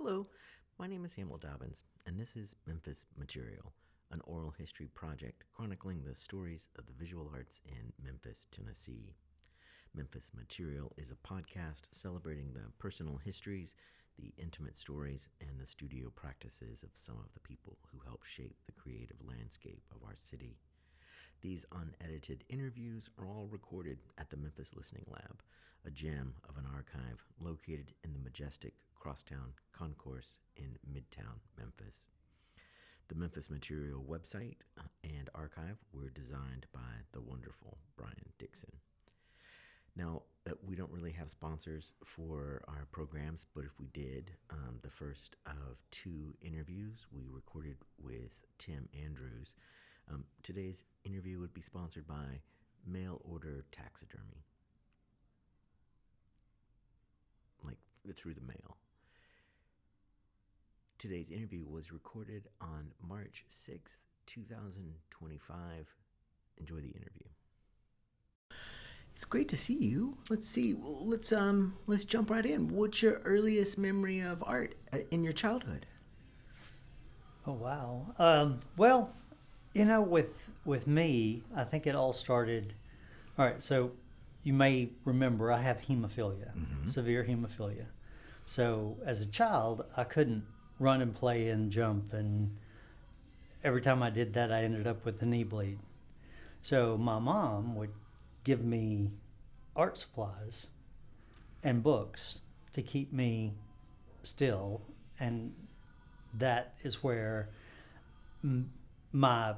Hello, my name is Samuel Dobbins, and this is Memphis Material, an oral history project chronicling the stories of the visual arts in Memphis, Tennessee. Memphis Material is a podcast celebrating the personal histories, the intimate stories, and the studio practices of some of the people who help shape the creative landscape of our city. These unedited interviews are all recorded at the Memphis Listening Lab, a gem of an archive located in the majestic Crosstown Concourse in Midtown Memphis. The Memphis Material website and archive were designed by the wonderful Brian Dixon. Now, we don't really have sponsors for our programs, but if we did, the first of two interviews we recorded with Tim Andrews. Today's interview would be sponsored by Mail Order Taxidermy, like through the mail. Today's interview was recorded on March 6th, 2025. Enjoy the interview. It's great to see you. Let's see. Let's jump right in. What's your earliest memory of art in your childhood? Oh wow. Well, with me, I think it all started. All right, so you may remember I have hemophilia, severe hemophilia. So as a child, I couldn't run and play and jump, and every time I did that, I ended up with a knee bleed. So my mom would give me art supplies and books to keep me still, and that is where my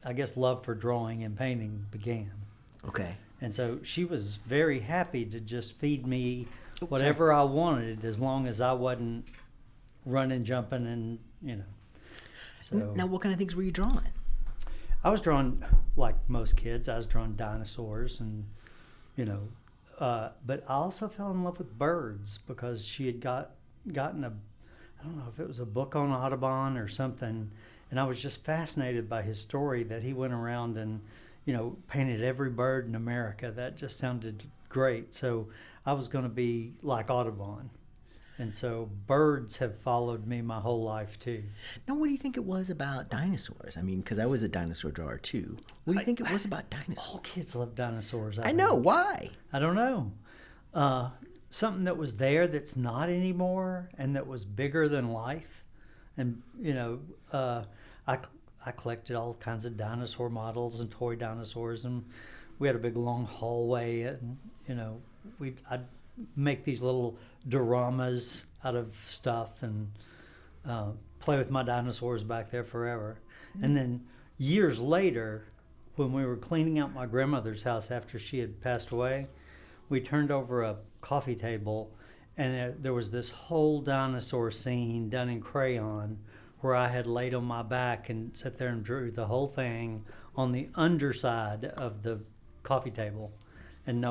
I guess love for drawing and painting began. Okay. And so she was very happy to just feed me whatever I wanted, as long as I wasn't running, jumping, and So Now, what kind of things were you drawing? I was drawing, like most kids, I was drawing dinosaurs and, but I also fell in love with birds because she had gotten I don't know if it was a book on Audubon or something, and I was just fascinated by his story that he went around and, painted every bird in America. That just sounded great. So I was going to be like Audubon. And so birds have followed me my whole life, too. Now, what do you think it was about dinosaurs? I mean, because I was a dinosaur drawer, too. What do you think it was about dinosaurs? All kids love dinosaurs. I know. Why? I don't know. Something that was there that's not anymore and that was bigger than life. And, I collected all kinds of dinosaur models and toy dinosaurs. And we had a big, long hallway. And, I'd make these little dioramas out of stuff and play with my dinosaurs back there forever. And then years later, when we were cleaning out my grandmother's house after she had passed away, we turned over a coffee table, and there was this whole dinosaur scene done in crayon where I had laid on my back and sat there and drew the whole thing on the underside of the coffee table. And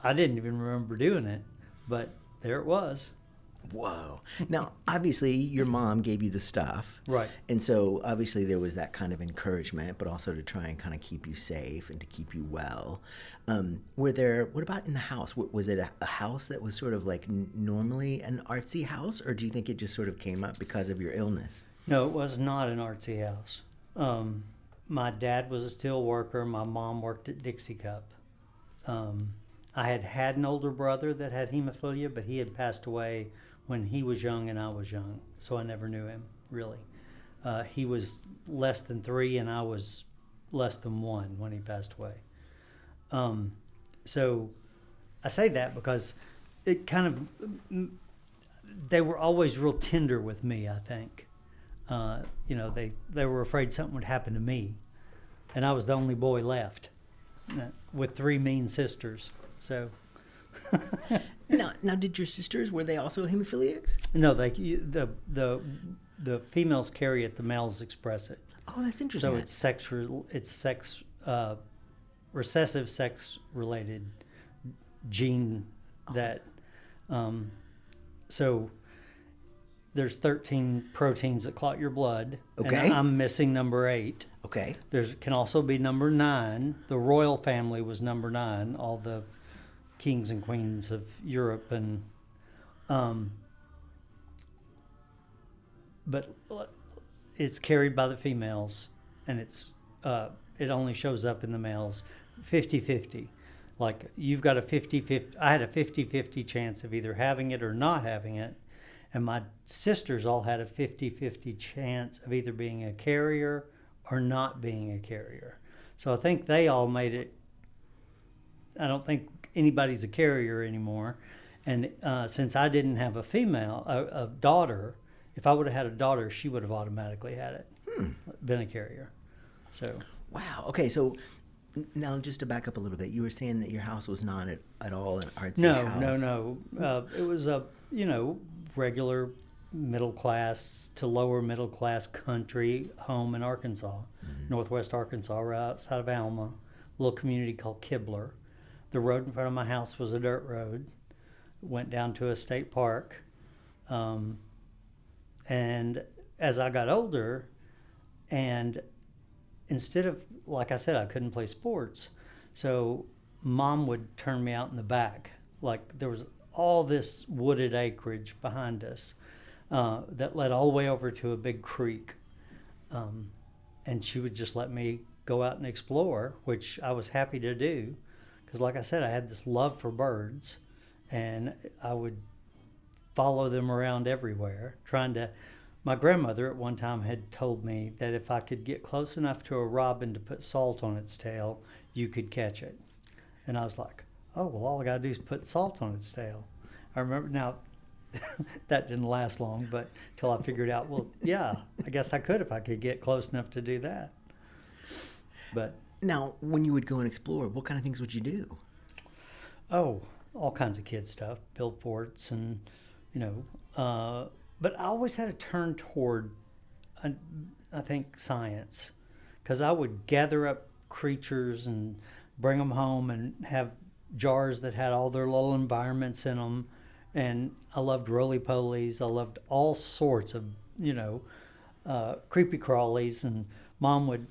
I didn't even remember doing it, but there it was. Whoa. Now, obviously, your mom gave you the stuff. Right. And so, obviously, there was that kind of encouragement, but also to try and kind of keep you safe and to keep you well. What about in the house? Was it a house that was sort of like normally an artsy house, or do you think it just sort of came up because of your illness? No, it was not an artsy house. My dad was a steel worker. My mom worked at Dixie Cup. I had an older brother that had hemophilia, but he had passed away when he was young and I was young, so I never knew him, really. He was less than 3 and I was less than 1 when he passed away. So I say that because it kind of, they were always real tender with me, I think. They were afraid something would happen to me, and I was the only boy left with 3 mean sisters. So now, did your sisters, were they also hemophiliacs? No, the females carry it, the males express it. Oh, that's interesting. So it's recessive sex related gene that so there's 13 proteins that clot your blood. Okay. And I'm missing number 8. Okay. There can also be number 9. The royal family was number 9. All the kings and queens of Europe, and but it's carried by the females, and it only shows up in the males 50-50. Like you've got a 50-50. I had a 50-50 chance of either having it or not having it, and my sisters all had a 50-50 chance of either being a carrier or not being a carrier. So I think they all made it. I don't think anybody's a carrier anymore. And since I didn't have a daughter, if I would have had a daughter, she would have automatically had it, been a carrier. So. Wow. Okay. So now just to back up a little bit, you were saying that your house was not at all an artsy house. No. It was a, regular middle class to lower middle class country home in Arkansas, northwest Arkansas, right outside of Alma, a little community called Kibler. The road in front of my house was a dirt road. Went down to a state park. And as I got older, and instead of, like I said, I couldn't play sports, so Mom would turn me out in the back. Like there was all this wooded acreage behind us that led all the way over to a big creek. And she would just let me go out and explore, which I was happy to do. Because like I said, I had this love for birds, and I would follow them around everywhere, my grandmother at one time had told me that if I could get close enough to a robin to put salt on its tail, you could catch it. And I was like, oh, well, all I got to do is put salt on its tail. I remember now, that didn't last long, but till I figured out, well, yeah, I guess I could if I could get close enough to do that. But now, when you would go and explore, what kind of things would you do? Oh, all kinds of kid stuff, build forts and, but I always had a turn toward, I think, science, because I would gather up creatures and bring them home and have jars that had all their little environments in them. And I loved roly-polies. I loved all sorts of, creepy crawlies. And Mom would,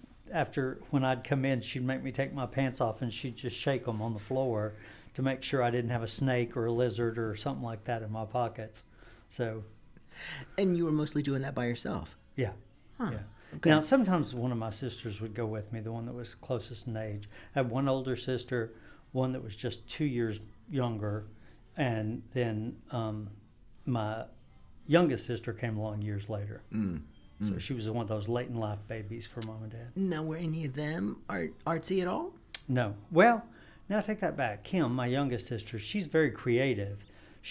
when I'd come in, she'd make me take my pants off and she'd just shake them on the floor to make sure I didn't have a snake or a lizard or something like that in my pockets. So. And you were mostly doing that by yourself? Yeah. Huh. Yeah. Okay. Now, sometimes one of my sisters would go with me, the one that was closest in age. I had one older sister, one that was just 2 years younger, and then my youngest sister came along years later. So she was one of those late in life babies for Mom and Dad. Now, were any of them artsy at all? No. Well, now I take that back. Kim, my youngest sister, she's very creative,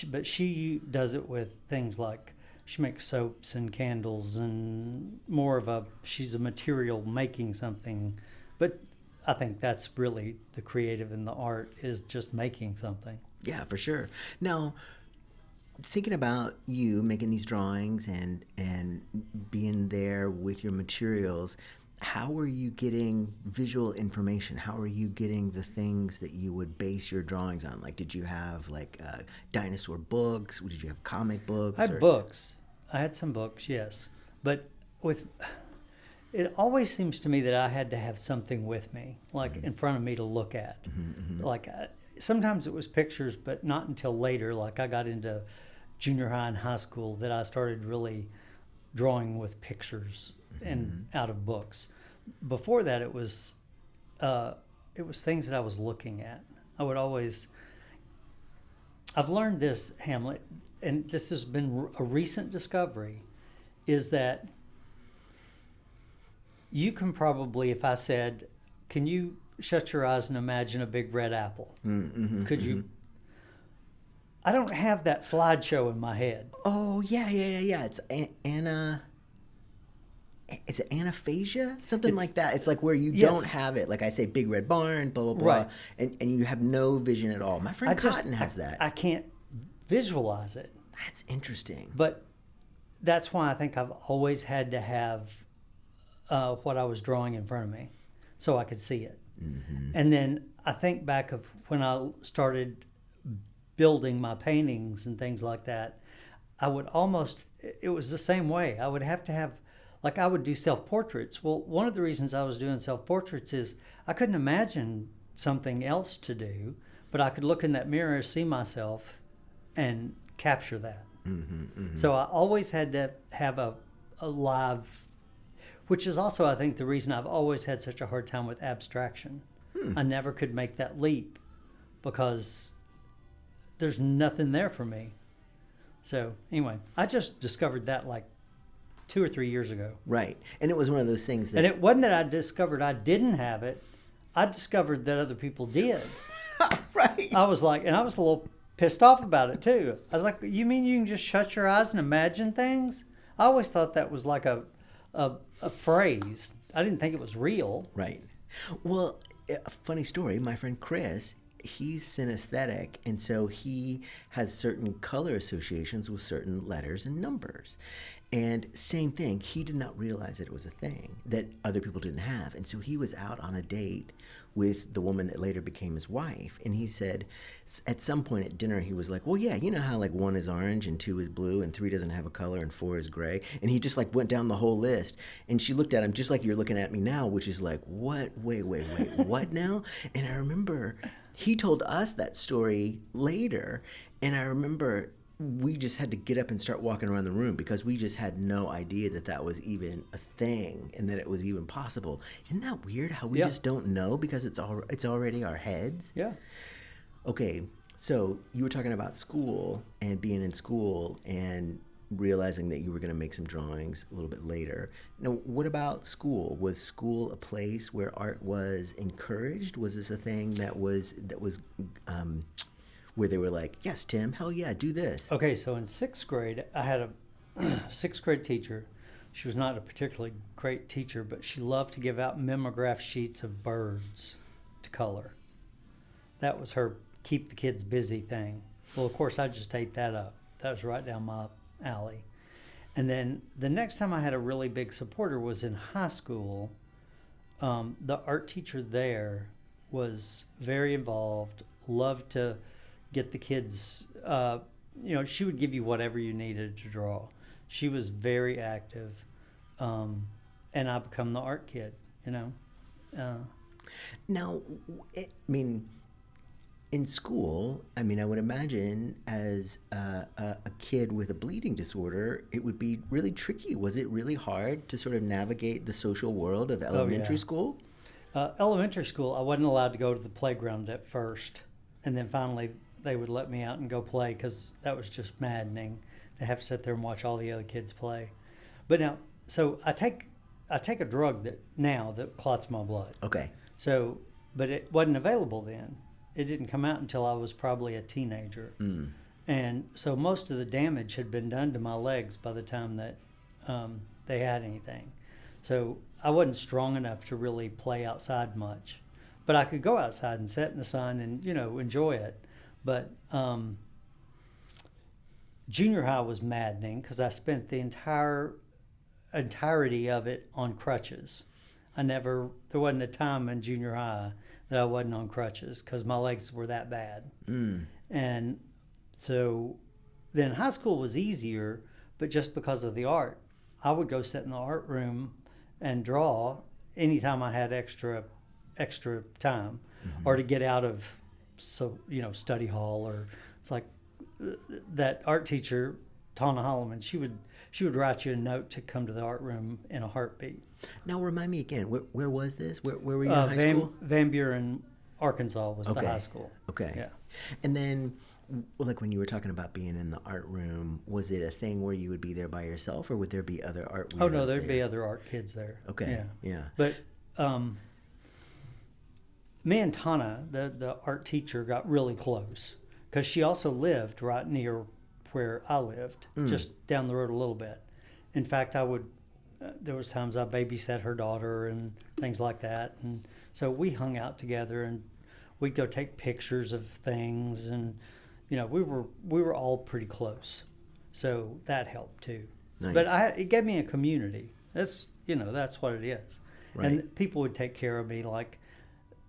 but she does it with things like she makes soaps and candles and she's a material making something. But I think that's really the creative in the art, is just making something. Yeah, for sure. Now, thinking about you making these drawings and being there with your materials, how are you getting visual information? How are you getting the things that you would base your drawings on? Like, did you have dinosaur books? Did you have comic books? I had books. I had some books, yes. But it always seems to me that I had to have something with me, like in front of me to look at. Like sometimes it was pictures, but not until later. Like I got into junior high and high school that I started really drawing with pictures and out of books. Before that, it was things that I was looking at. I've learned this, Hamlet, and this has been a recent discovery, is that you can probably, if I said, can you shut your eyes and imagine a big red apple? Could you? I don't have that slideshow in my head. Oh, yeah. It's is it anaphasia? Something like that. It's like where you don't have it. Like I say, big red barn, blah, blah, blah. Right. And you have no vision at all. My friend Cotton has that. I can't visualize it. That's interesting. But that's why I think I've always had to have what I was drawing in front of me so I could see it. And then I think back of when I started building my paintings and things like that, it was the same way. I would have to have, like I would do self-portraits. Well, one of the reasons I was doing self-portraits is I couldn't imagine something else to do, but I could look in that mirror, see myself, and capture that. So I always had to have a a live, which is also, I think, the reason I've always had such a hard time with abstraction. I never could make that leap because there's nothing there for me. So anyway, I just discovered that like 2 or 3 years ago. Right. And it was one of those things that... And it wasn't that I discovered I didn't have it. I discovered that other people did. Right. I was a little pissed off about it too. I was like, you mean you can just shut your eyes and imagine things? I always thought that was like a phrase. I didn't think it was real. Right. Well, a funny story, my friend Chris, he's synesthetic, and so he has certain color associations with certain letters and numbers. And same thing, he did not realize that it was a thing that other people didn't have. And so he was out on a date with the woman that later became his wife. And he said at some point at dinner, he was like, well, yeah, you know how like 1 is orange and 2 is blue and 3 doesn't have a color and 4 is gray. And he just like went down the whole list. And she looked at him just like you're looking at me now, which is like, what? Wait, what now? And I remember he told us that story later. And I remember we just had to get up and start walking around the room because we just had no idea that that was even a thing and that it was even possible. Isn't that weird how we just don't know because it's already our heads? Yeah. Okay, so you were talking about school and being in school and realizing that you were going to make some drawings a little bit later. Now, what about school? Was school a place where art was encouraged? Was this a thing that was where they were like, yes, Tim, hell yeah, do this? Okay, so in 6th grade, I had a 6th grade teacher. She was not a particularly great teacher, but she loved to give out mimeograph sheets of birds to color. That was her keep the kids busy thing. Well, of course, I just ate that up. That was right down my alley. And then the next time I had a really big supporter was in high school. The art teacher there was very involved, loved to get the kids, she would give you whatever you needed to draw. She was very active, and I become the art kid, Now, I mean, in school, I mean, I would imagine as a kid with a bleeding disorder, it would be really tricky. Was it really hard to sort of navigate the social world of elementary school? Elementary school, I wasn't allowed to go to the playground at first, and then finally they would let me out and go play because that was just maddening to have to sit there and watch all the other kids play. But now, so I take a drug that clots my blood. Okay. So, but it wasn't available then. It didn't come out until I was probably a teenager. And so most of the damage had been done to my legs by the time that they had anything. So I wasn't strong enough to really play outside much. But I could go outside and sit in the sun and, enjoy it. But junior high was maddening because I spent the entirety of it on crutches. There wasn't a time in junior high that I wasn't on crutches because my legs were that bad. And so then high school was easier, but just because of the art. I would go sit in the art room and draw anytime I had extra time, or to get out of study hall, or it's like that art teacher, Tana Holloman, she would write you a note to come to the art room in a heartbeat. Now remind me again, where was this? Where were you in high school? Van Buren, Arkansas was the high school. Okay. Yeah. And then, like when you were talking about being in the art room, was it a thing where you would be there by yourself, or would there be other art weirdos? Oh no, there'd be other art kids there. Okay. Yeah. But me and Tana, the art teacher, got really close because she also lived right near where I lived, just down the road a little bit. In fact, there was times I babysat her daughter and things like that. And so we hung out together and we'd go take pictures of things, and, we were all pretty close. So that helped too. Nice. But it gave me a community. That's what it is. Right. And people would take care of me. Like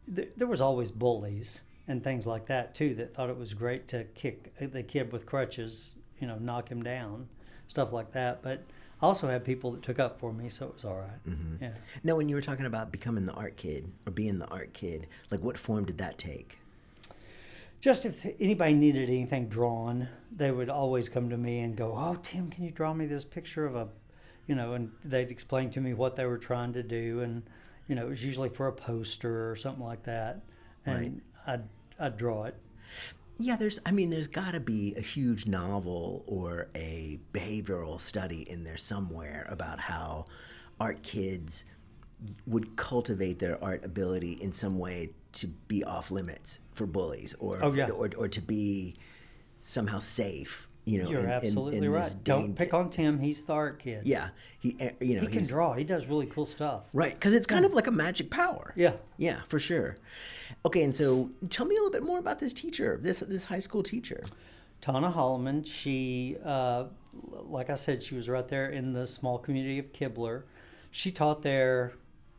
there was always bullies and things like that too that thought it was great to kick the kid with crutches, knock him down, stuff like that. But I also had people that took up for me, so it was all right. Mm-hmm. Yeah. Now, when you were talking about becoming the art kid or being the art kid, like what form did that take? Just if anybody needed anything drawn, they would always come to me and go, "Oh, Tim, can you draw me this picture of a and they'd explain to me what they were trying to do, and it was usually for a poster or something like that, and I'd draw it. Yeah, there's got to be a huge novel or a behavioral study in there somewhere about how art kids would cultivate their art ability in some way to be off limits for bullies, or or to be somehow safe. You're absolutely right. Don't pick on Tim. He's the art kid. Yeah, he can draw. He does really cool stuff. Right, because it's kind of like a magic power. Yeah, yeah, for sure. Okay, and so tell me a little bit more about this teacher, this high school teacher. Tana Holloman. She, like I said, she was right there in the small community of Kibler. She taught there,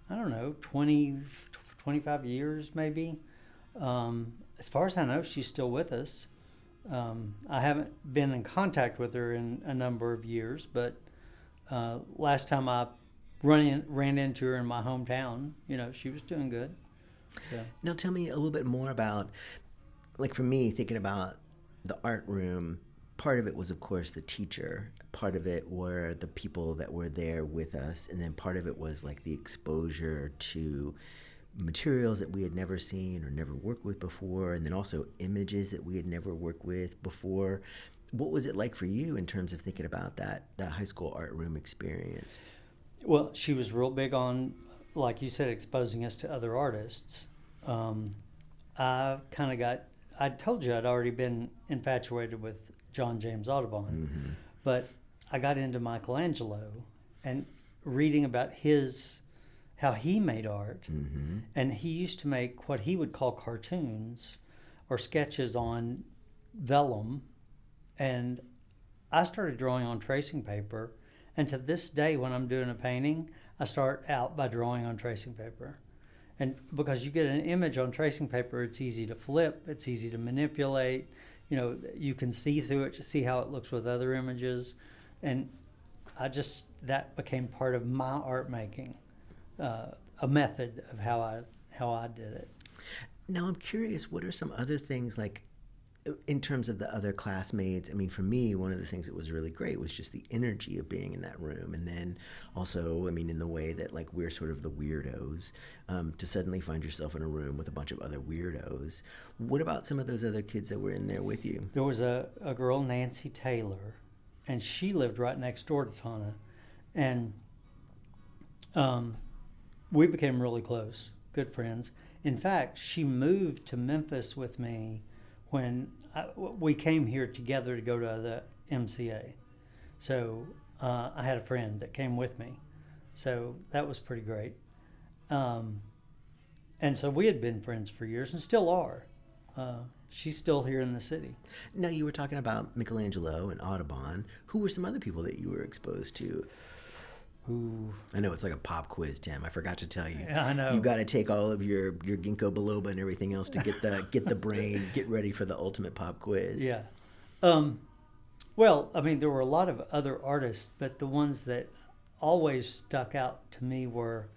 I don't know, 20, 25 years maybe. As far as I know, she's still with us. I haven't been in contact with her in a number of years, but last time I ran into her in my hometown, she was doing good. So. Now tell me a little bit more about, like for me, thinking about the art room, part of it was, of course, the teacher. Part of it were the people that were there with us. And then part of it was like the exposure to materials that we had never seen or never worked with before. And then also images that we had never worked with before. What was it like for you in terms of thinking about that high school art room experience? Well, she was real big on, like you said, exposing us to other artists. I told you I'd already been infatuated with John James Audubon, mm-hmm. but I got into Michelangelo and reading about how he made art, mm-hmm. and he used to make what he would call cartoons or sketches on vellum, and I started drawing on tracing paper, and to this day when I'm doing a painting, I start out by drawing on tracing paper. And because you get an image on tracing paper, it's easy to flip, it's easy to manipulate, you can see through it to see how it looks with other images. And that became part of my art making, a method of how I did it. Now I'm curious, what are some other things, like in terms of the other classmates? I mean, for me, one of the things that was really great was just the energy of being in that room. And then also, I mean, in the way that like we're sort of the weirdos, to suddenly find yourself in a room with a bunch of other weirdos. What about some of those other kids that were in there with you? There was a girl, Nancy Taylor, and she lived right next door to Tana. And we became really close, good friends. In fact, she moved to Memphis with me when we came here together to go to the MCA. So I had a friend that came with me. So that was pretty great. And so we had been friends for years and still are. She's still here in the city. Now, you were talking about Michelangelo and Audubon. Who were some other people that you were exposed to? Ooh. I know it's like a pop quiz, Tim. I forgot to tell you. Yeah, I know. You got to take all of your ginkgo biloba and everything else to get the brain, get ready for the ultimate pop quiz. Yeah. Well, I mean, there were a lot of other artists, but the ones that always stuck out to me were,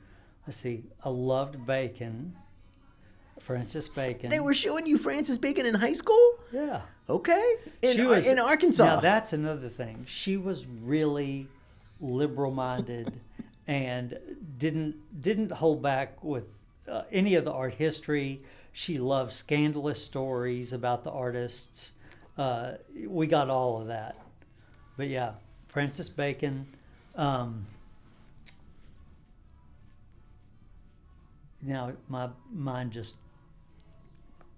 I loved Bacon, Francis Bacon. They were showing you Francis Bacon in high school? Yeah. Okay. In Arkansas. Now, that's another thing. She was really liberal-minded and didn't hold back with any of the art history. She loved scandalous stories about the artists. We got all of that. But yeah, Francis Bacon. Now my mind just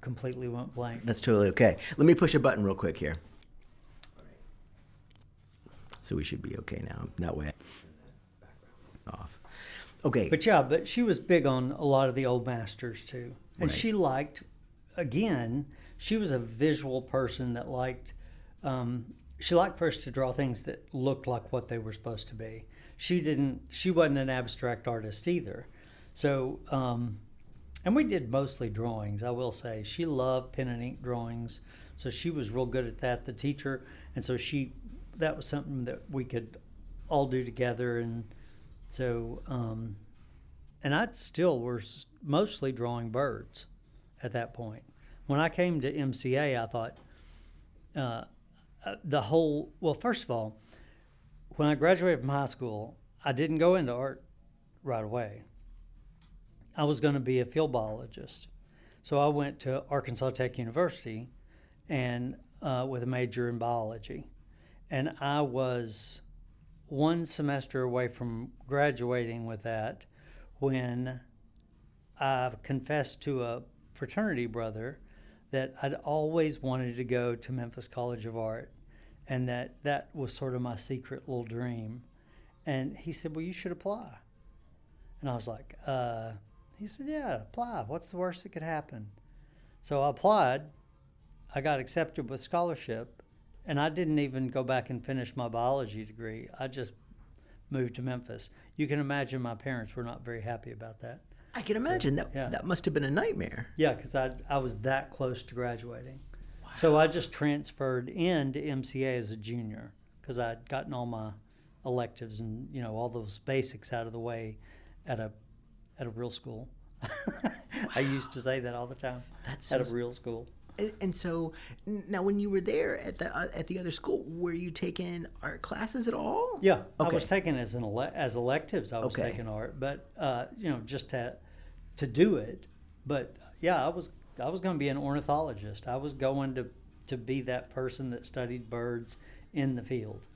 completely went blank. That's totally okay. Let me push a button real quick here. So we should be okay now. That way, off. Okay. But she was big on a lot of the old masters too, and right. She liked. Again, she was a visual person that liked. She liked for us to draw things that looked like what they were supposed to be. She wasn't an abstract artist either. So, and we did mostly drawings. I will say she loved pen and ink drawings, so she was real good at that. The teacher, and so that was something that we could all do together. And so, and I still was mostly drawing birds at that point. When I came to MCA, I thought first of all, when I graduated from high school, I didn't go into art right away. I was going to be a field biologist. So I went to Arkansas Tech University and with a major in biology. And I was one semester away from graduating with that when I confessed to a fraternity brother that I'd always wanted to go to Memphis College of Art, and that was sort of my secret little dream. And he said, well, you should apply. And I was like, he said, yeah, apply. What's the worst that could happen? So I applied. I got accepted with scholarship, and I didn't even go back and finish my biology degree. I just moved to Memphis. You can imagine my parents were not very happy about that. I can imagine that must have been a nightmare. Yeah, because I was that close to graduating. Wow. So I just transferred into MCA as a junior because I'd gotten all my electives and all those basics out of the way at a real school. Wow. I used to say that all the time. At a real school. And so now, when you were there at the other school, were you taking art classes at all? Yeah, okay. I was taking as electives. I was taking art, but just to do it. But yeah, I was going to be an ornithologist. I was going to be that person that studied birds in the field,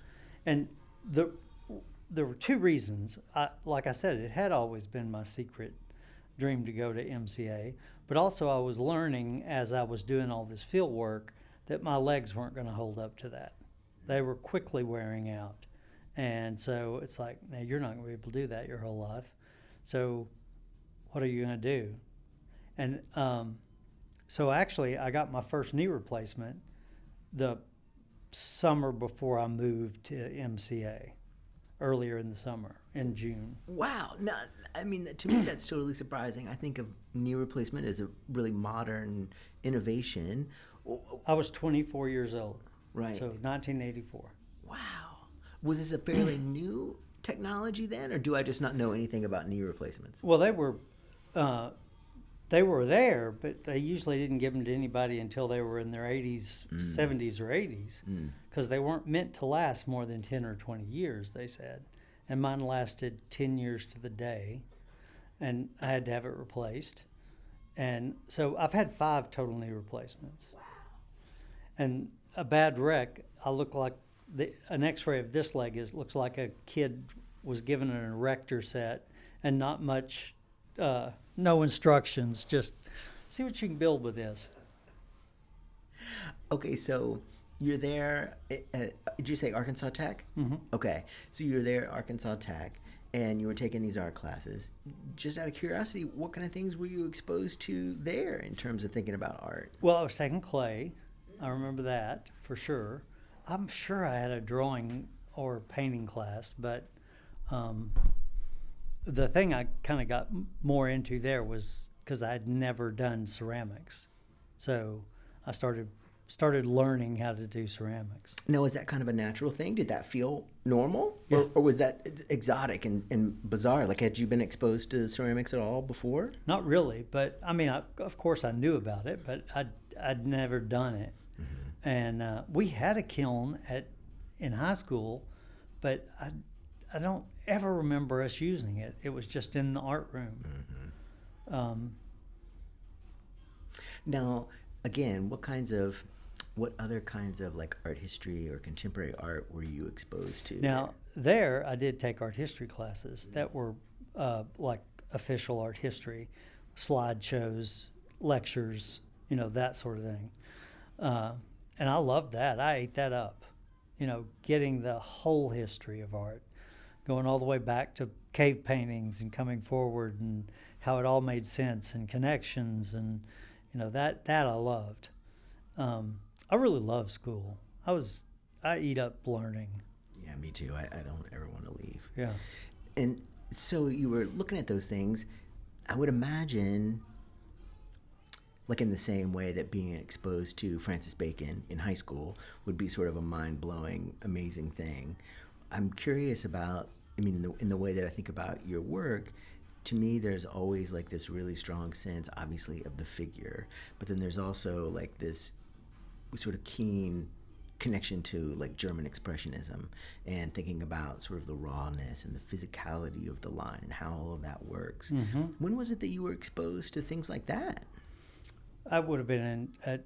and there were two reasons. Like I said, it had always been my secret dream to go to MCA. But also I was learning as I was doing all this field work that my legs weren't going to hold up to that. They were quickly wearing out. And so it's like, now you're not going to be able to do that your whole life. So what are you going to do? And so actually I got my first knee replacement the summer before I moved to MCA, earlier in the summer, in June. Wow. Now, I mean, to me, that's totally surprising. I think of knee replacement as a really modern innovation. I was 24 years old. Right. So 1984. Wow. Was this a fairly new technology then, or do I just not know anything about knee replacements? Well, they were there, but they usually didn't give them to anybody until they were in their 80s, 70s, or 80s, because they weren't meant to last more than 10 or 20 years, they said. And mine lasted 10 years to the day, and I had to have it replaced. And so I've had 5 total knee replacements. Wow. And a bad wreck, I look like an x-ray of this leg looks like a kid was given an erector set and not much, no instructions, just see what you can build with this. Okay, so you're there did you say Arkansas Tech? Mm-hmm. Okay, so you're there at Arkansas Tech, and you were taking these art classes. Just out of curiosity, what kind of things were you exposed to there in terms of thinking about art? Well, I was taking clay. I remember that for sure. I'm sure I had a drawing or painting class, but the thing I kind of got more into there was because I had never done ceramics. So I started learning how to do ceramics. Now, was that kind of a natural thing? Did that feel normal? Yeah. Or was that exotic and bizarre? Like, had you been exposed to ceramics at all before? Not really, but I mean, of course I knew about it, but I'd never done it. Mm-hmm. And we had a kiln in high school, but I don't ever remember us using it. It was just in the art room. Mm-hmm. Now, again, what other kinds of like art history or contemporary art were you exposed to? Now, there I did take art history classes that were like official art history, slideshows, lectures, that sort of thing. And I loved that. I ate that up, getting the whole history of art, going all the way back to cave paintings and coming forward and how it all made sense and connections and, that I loved. I really love school. I eat up learning. Yeah, me too. I don't ever want to leave. Yeah. And so you were looking at those things. I would imagine, like in the same way that being exposed to Francis Bacon in high school would be sort of a mind-blowing, amazing thing. I'm curious about, in the way that I think about your work, to me, there's always like this really strong sense, obviously, of the figure, but then there's also like this sort of keen connection to like German Expressionism and thinking about sort of the rawness and the physicality of the line and how all of that works. Mm-hmm. When was it that you were exposed to things like that? I would have been at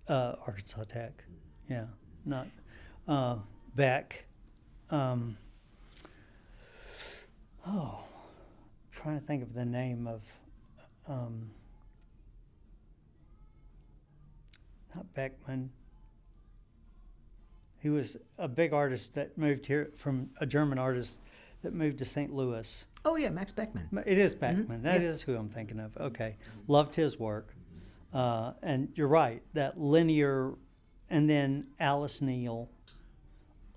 Arkansas Tech. Yeah, not back. Trying to think of the name of. Not Beckman. He was a big artist that moved here from a German artist that moved to St. Louis. Oh yeah, Max Beckman. It is Beckman. Mm-hmm. That is who I'm thinking of. Okay. Loved his work. And you're right, that linear, and then Alice Neal.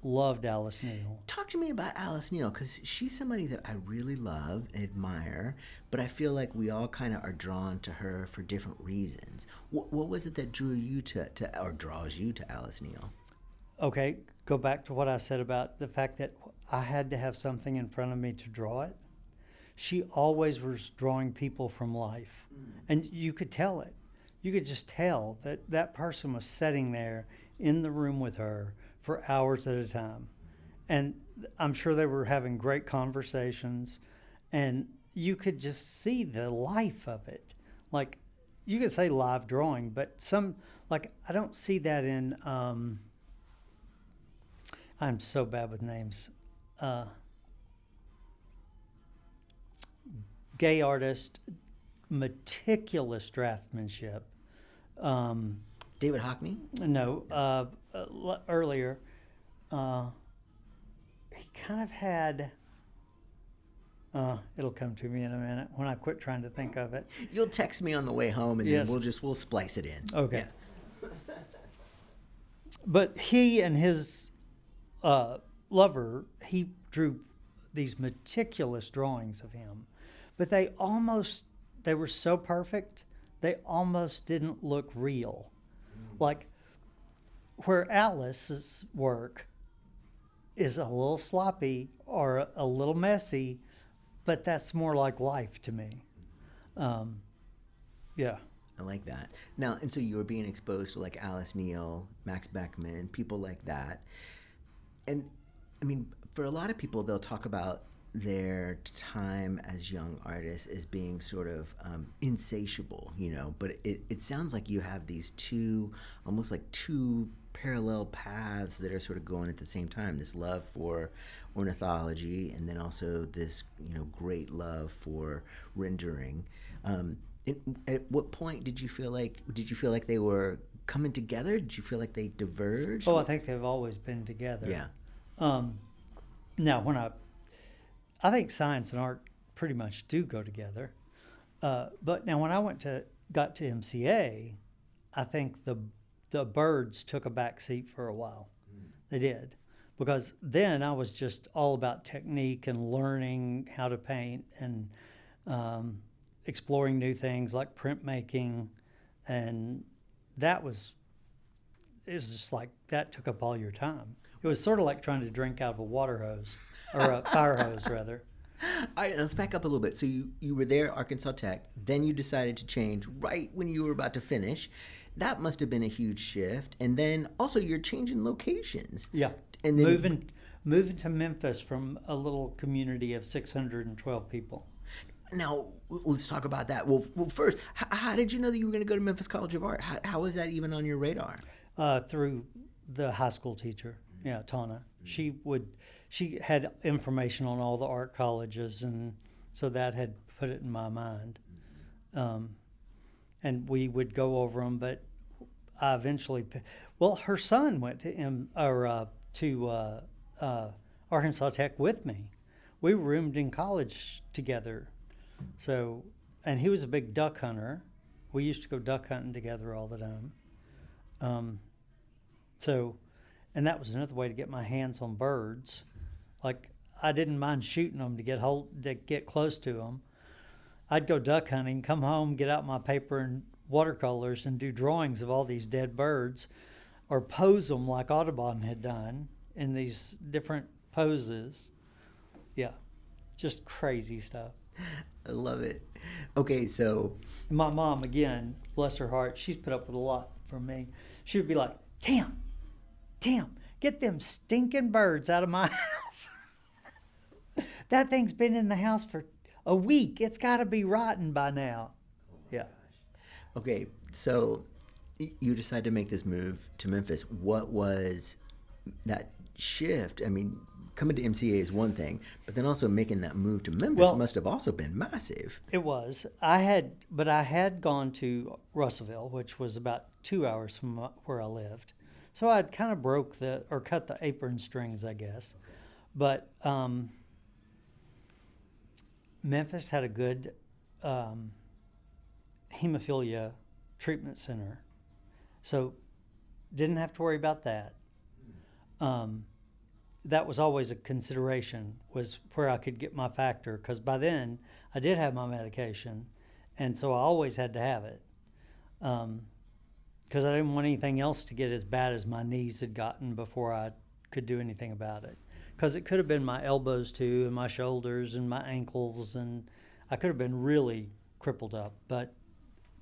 Loved Alice Neal. Talk to me about Alice Neal, because she's somebody that I really love and admire, but I feel like we all kind of are drawn to her for different reasons. What was it that drew you to or draws you to Alice Neal? Okay, go back to what I said about the fact that I had to have something in front of me to draw it. She always was drawing people from life, and you could tell it. You could just tell that that person was sitting there in the room with her for hours at a time. And I'm sure they were having great conversations, and you could just see the life of it. Like, you could say live drawing, but I don't see that in, I'm so bad with names. Gay artist, meticulous draftsmanship. David Hockney? No, earlier, he kind of had. It'll come to me in a minute when I quit trying to think of it. You'll text me on the way home, and Yes. then we'll splice it in. Okay. Yeah. But he and his lover, he drew these meticulous drawings of him, but they were so perfect, they almost didn't look real. Like, where Alice's work is a little sloppy or a little messy, but that's more like life to me. Yeah. I like that. Now, and so you were being exposed to like Alice Neal, Max Beckman, people like that. And I mean, for a lot of people, they'll talk about their time as young artists as being sort of insatiable, but it sounds like you have these almost like two parallel paths that are sort of going at the same time, this love for ornithology and then also this great love for rendering. At what point did you feel like they were coming together? Did you feel like they diverged? I think they've always been together. Yeah. Now, I think science and art pretty much do go together. But now when I got to MCA, I think the birds took a back seat for a while. They did. Because then I was just all about technique and learning how to paint and exploring new things like printmaking. And it was just like, that took up all your time. It was sort of like trying to drink out of a water hose, or a fire hose, rather. All right, let's back up a little bit. So you were there at Arkansas Tech, then you decided to change right when you were about to finish. That must have been a huge shift. And then also you're changing locations. Yeah, and then moving to Memphis from a little community of 612 people. Now, let's talk about that. Well first, how did you know that you were going to go to Memphis College of Art? How was that even on your radar? Through the high school teacher, Tana. She had information on all the art colleges, and so that had put it in my mind. And we would go over them, but I eventually, her son went to Arkansas Tech with me. We roomed in college together. So, and he was a big duck hunter. We used to go duck hunting together all the time. And that was another way to get my hands on birds. Like, I didn't mind shooting them to get close to them. I'd go duck hunting, come home, get out my paper and watercolors and do drawings of all these dead birds, or pose them like Audubon had done in these different poses. Yeah, just crazy stuff. I love it. Okay, so my mom, again, bless her heart, she's put up with a lot from me. She would be like, Tim, Tim, get them stinking birds out of my house. That thing's been in the house for a week. It's got to be rotten by now. Yeah. Okay, so you decided to make this move to Memphis. What was that shift? I mean, coming to MCA is one thing, but then also making that move to Memphis must have also been massive. It was. I had gone to Russellville, which was about 2 hours from where I lived. So I'd kind of cut the apron strings, I guess. But Memphis had a good hemophilia treatment center. So didn't have to worry about that. That was always a consideration, was where I could get my factor, because by then I did have my medication, and so I always had to have it, because I didn't want anything else to get as bad as my knees had gotten before I could do anything about it, because it could have been my elbows too, and my shoulders and my ankles, and I could have been really crippled up, but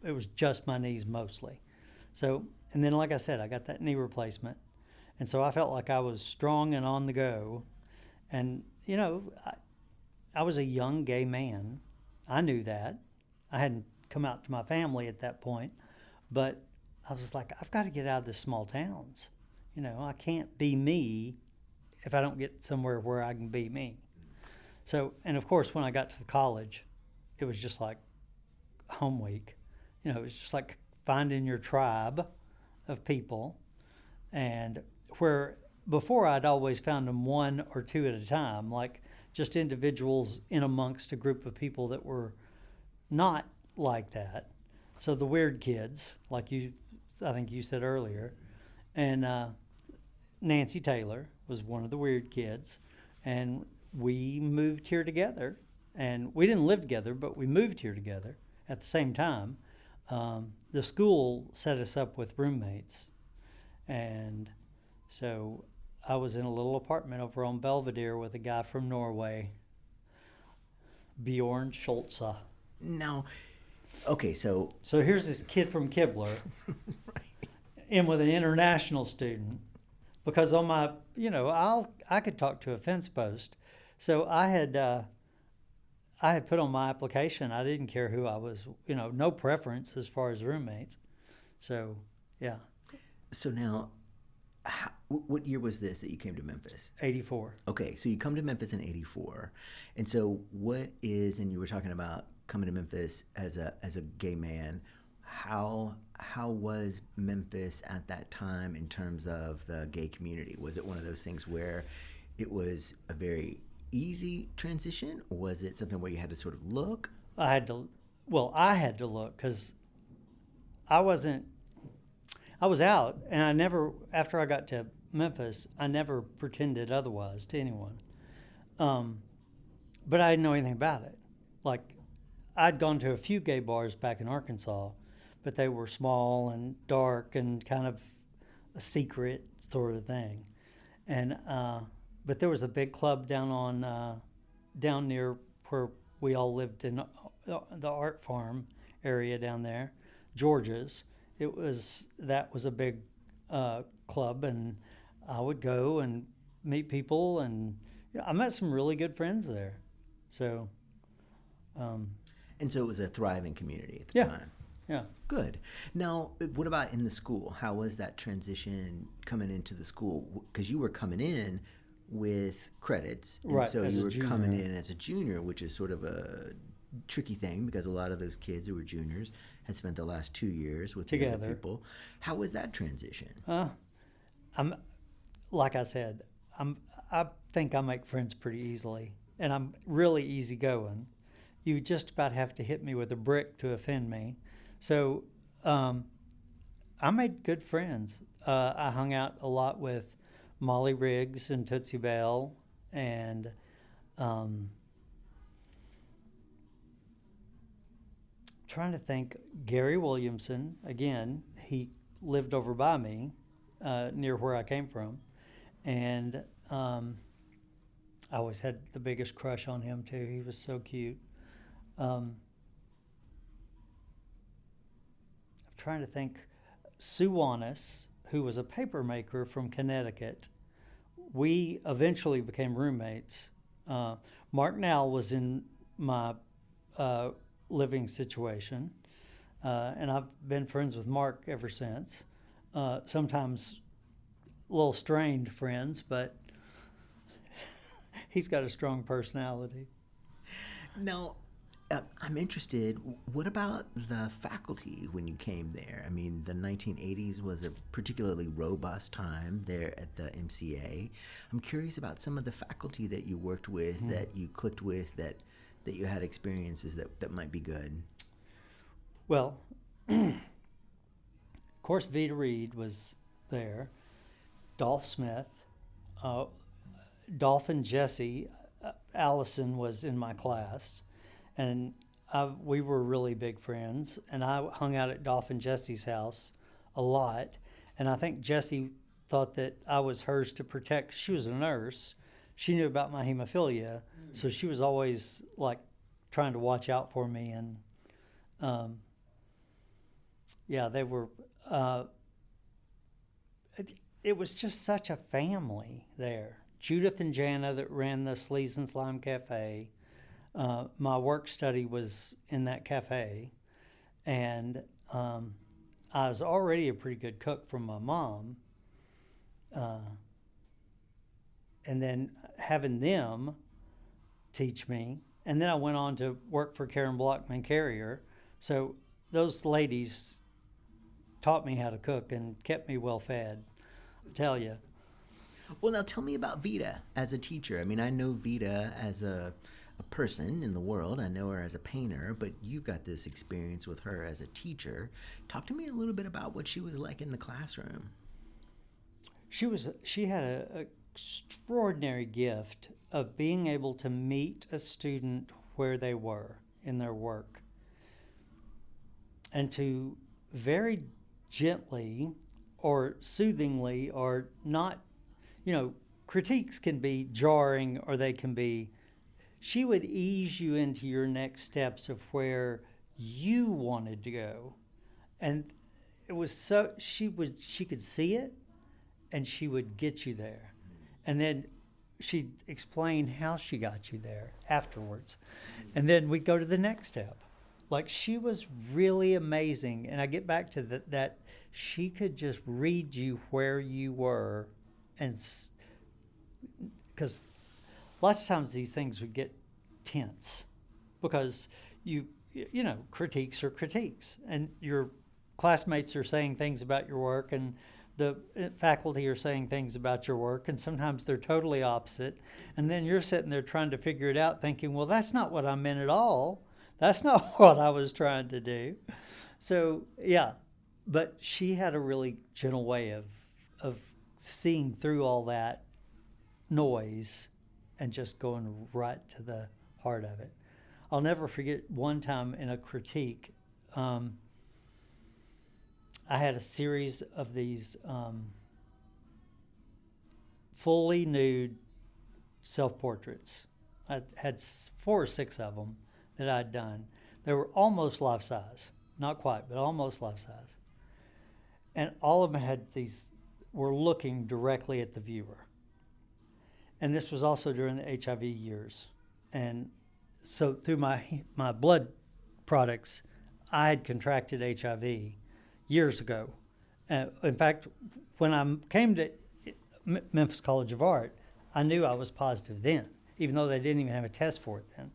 it was just my knees mostly. So, and then like I said, I got that knee replacement. And so I felt like I was strong and on the go. And, you know, I was a young gay man. I knew that. I hadn't come out to my family at that point. But I was just like, I've got to get out of the small towns. You know, I can't be me if I don't get somewhere where I can be me. So, and of course, when I got to the college, it was just like home week. You know, it was just like finding your tribe of people. And where before I'd always found them one or two at a time, like just individuals in amongst a group of people that were not like that. So the weird kids, like I think you said earlier, and Nancy Taylor was one of the weird kids, and we moved here together, and we didn't live together, but we moved here together at the same time. The school set us up with roommates, and so I was in a little apartment over on Belvedere with a guy from Norway, Bjorn Schulze. Now, okay, so here's this kid from Kibler, in with an international student, because on my, you know, I could talk to a fence post, so I had put on my application, I didn't care who I was, you know, no preference as far as roommates. So, yeah. So now, what year was this that you came to Memphis? 84. Okay, so you come to Memphis in 84. And so what is, and you were talking about coming to Memphis as a gay man, how was Memphis at that time in terms of the gay community? Was it one of those things where it was a very easy transition, or was it something where you had to sort of look? I had to look, because I was out, and I never, after I got to Memphis, I never pretended otherwise to anyone. But I didn't know anything about it. Like, I'd gone to a few gay bars back in Arkansas, but they were small and dark and kind of a secret sort of thing. And but there was a big club down near where we all lived in the art farm area down there, George's. That was a big club, and I would go and meet people, and I met some really good friends there. So, and so it was a thriving community at the time. Yeah. Good. Now, what about in the school? How was that transition coming into the school? Because you were coming in with credits, and right, so you were coming in as a junior, which is sort of a tricky thing because a lot of those kids who were juniors had spent the last 2 years with the other people. How was that transition? I'm, like I said, I think I make friends pretty easily, and I'm really easygoing. You just about have to hit me with a brick to offend me. So I made good friends. I hung out a lot with Molly Riggs and Tootsie Bell, and trying to think, Gary Williamson, again, he lived over by me, near where I came from, and I always had the biggest crush on him too. He was so cute. I'm trying to think, Sue Wanis, who was a paper maker from Connecticut. We eventually became roommates. Mark now was in my living situation, and I've been friends with Mark ever since. Sometimes a little strained friends, but he's got a strong personality. Now, I'm interested. What about the faculty when you came there? I mean, the 1980s was a particularly robust time there at the MCA. I'm curious about some of the faculty that you worked with, that you clicked with, that you had experiences that might be good. Well, of course, Vita Reed was there. Dolph Smith, Dolph and Jesse, Allison was in my class, and we were really big friends. And I hung out at Dolph and Jesse's house a lot. And I think Jessie thought that I was hers to protect. She was a nurse. She knew about my hemophilia, so she was always like trying to watch out for me. And yeah, they were. It was just such a family there. Judith and Jana that ran the Sleaze and Slime Cafe. My work study was in that cafe, and I was already a pretty good cook from my mom. And then having them teach me, and then I went on to work for Karen Blockman Carrier. So those ladies taught me how to cook and kept me well fed, I tell you. Well, now tell me about Vita as a teacher. I mean, I know Vita as a person in the world. I know her as a painter, but you've got this experience with her as a teacher. Talk to me a little bit about what she was like in the classroom. She had an extraordinary gift of being able to meet a student where they were in their work, and to very gently or soothingly, or not, critiques can be jarring, or they can be, she would ease you into your next steps of where you wanted to go. And it was so, she could see it, and she would get you there. And then she'd explain how she got you there afterwards. And then we'd go to the next step. Like, she was really amazing. And I get back to that she could just read you where you were. And because lots of times these things would get tense because critiques are critiques, and your classmates are saying things about your work, and the faculty are saying things about your work, and sometimes they're totally opposite. And then you're sitting there trying to figure it out, thinking, well, that's not what I meant at all. That's not what I was trying to do. So, yeah, but she had a really gentle way of seeing through all that noise and just going right to the heart of it. I'll never forget one time in a critique, I had a series of these fully nude self-portraits. I had 4 or 6 of them that I'd done. They were almost life-size. Not quite, but almost life-size. And all of them were looking directly at the viewer. And this was also during the HIV years. And so through my blood products, I had contracted HIV years ago. In fact, when I came to Memphis College of Art, I knew I was positive then, even though they didn't even have a test for it then.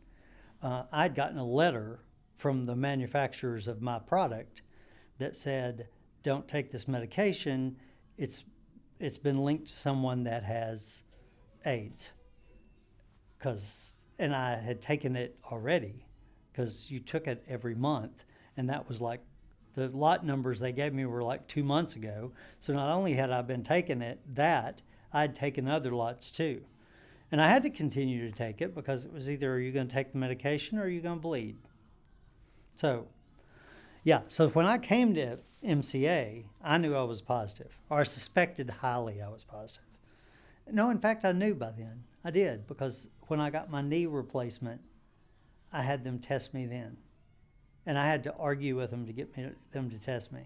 I'd gotten a letter from the manufacturers of my product that said, don't take this medication. It's been linked to someone that has AIDS. And I had taken it already, because you took it every month, and that was like, the lot numbers they gave me were like 2 months ago. So not only had I been taking it, I'd taken other lots too. And I had to continue to take it, because it was either, are you going to take the medication or are you going to bleed? So, yeah. So when I came to MCA, I knew I was positive, or I suspected highly I was positive. No, in fact, I knew by then. I did, because when I got my knee replacement, I had them test me then. And I had to argue with them to get them to test me.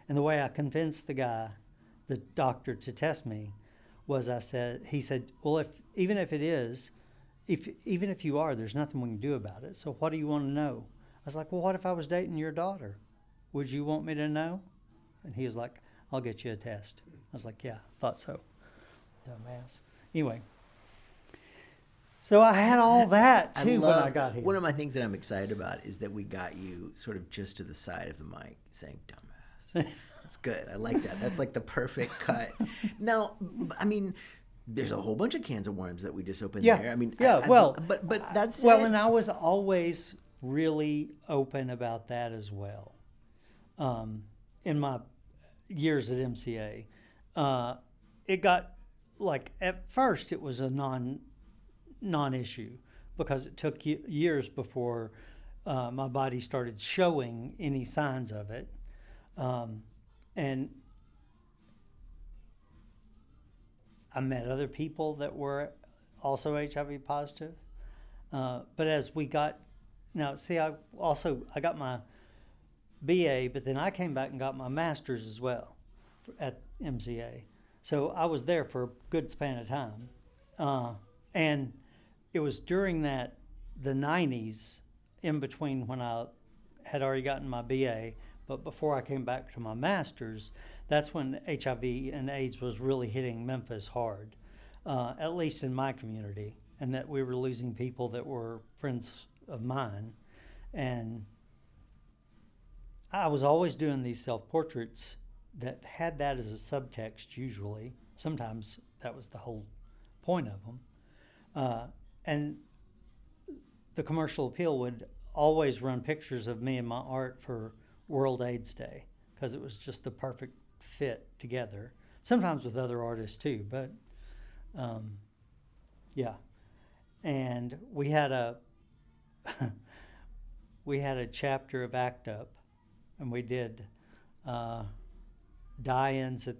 And the way I convinced the guy the doctor to test me was he said, well, even if it is, even if you are, there's nothing we can do about it. So what do you want to know? I was like, well, what if I was dating your daughter? Would you want me to know? And he was like, I'll get you a test. I was like, yeah, thought so. Dumbass. Anyway. So I had all that too when I got here. One of my things that I'm excited about is that we got you sort of just to the side of the mic saying dumbass. That's good. I like that. That's like the perfect cut. Now, I mean, there's a whole bunch of cans of worms that we just opened there. I mean, but that's well, and I was always really open about that as well. In my years at MCA, it got like at first it was a non-issue because it took years before my body started showing any signs of it, and I met other people that were also HIV positive, but as we got I got my BA, but then I came back and got my master's as well at MCA, so I was there for a good span of time, and it was during the 90s, in between when I had already gotten my BA, but before I came back to my master's, that's when HIV and AIDS was really hitting Memphis hard, at least in my community, and that we were losing people that were friends of mine. And I was always doing these self-portraits that had that as a subtext usually. Sometimes that was the whole point of them. And the commercial appeal would always run pictures of me and my art for World AIDS Day because it was just the perfect fit together. Sometimes with other artists too, but yeah. And we had a chapter of ACT UP, and we did die-ins at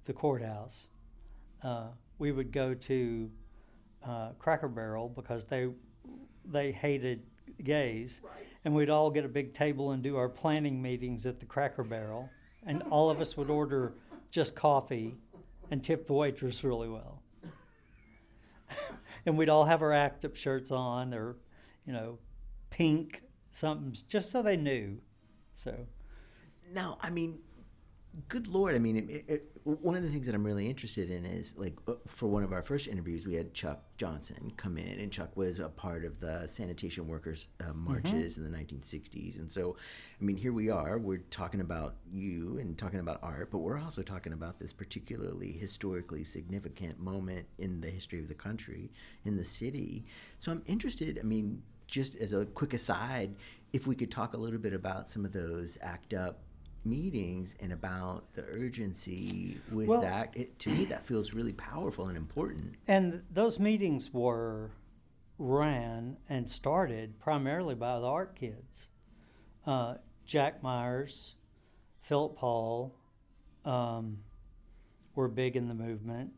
the courthouse. We would go to Cracker Barrel because they hated gays, right. And we'd all get a big table and do our planning meetings at the Cracker Barrel, and all of us would order just coffee and tip the waitress really well. And we'd all have our ACT UP shirts on, or pink something, just so they knew. So now, I mean, good Lord, I mean, one of the things that I'm really interested in is, like, for one of our first interviews, we had Chuck Johnson come in, and Chuck was a part of the sanitation workers marches in the 1960s. And so, I mean, here we are, we're talking about you and talking about art, but we're also talking about this particularly historically significant moment in the history of the country, in the city. So I'm interested, I mean, just as a quick aside, if we could talk a little bit about some of those ACT UP meetings and about the urgency with that. To me, that feels really powerful and important. And those meetings were ran and started primarily by the art kids. Jack Myers, Philip Paul were big in the movement.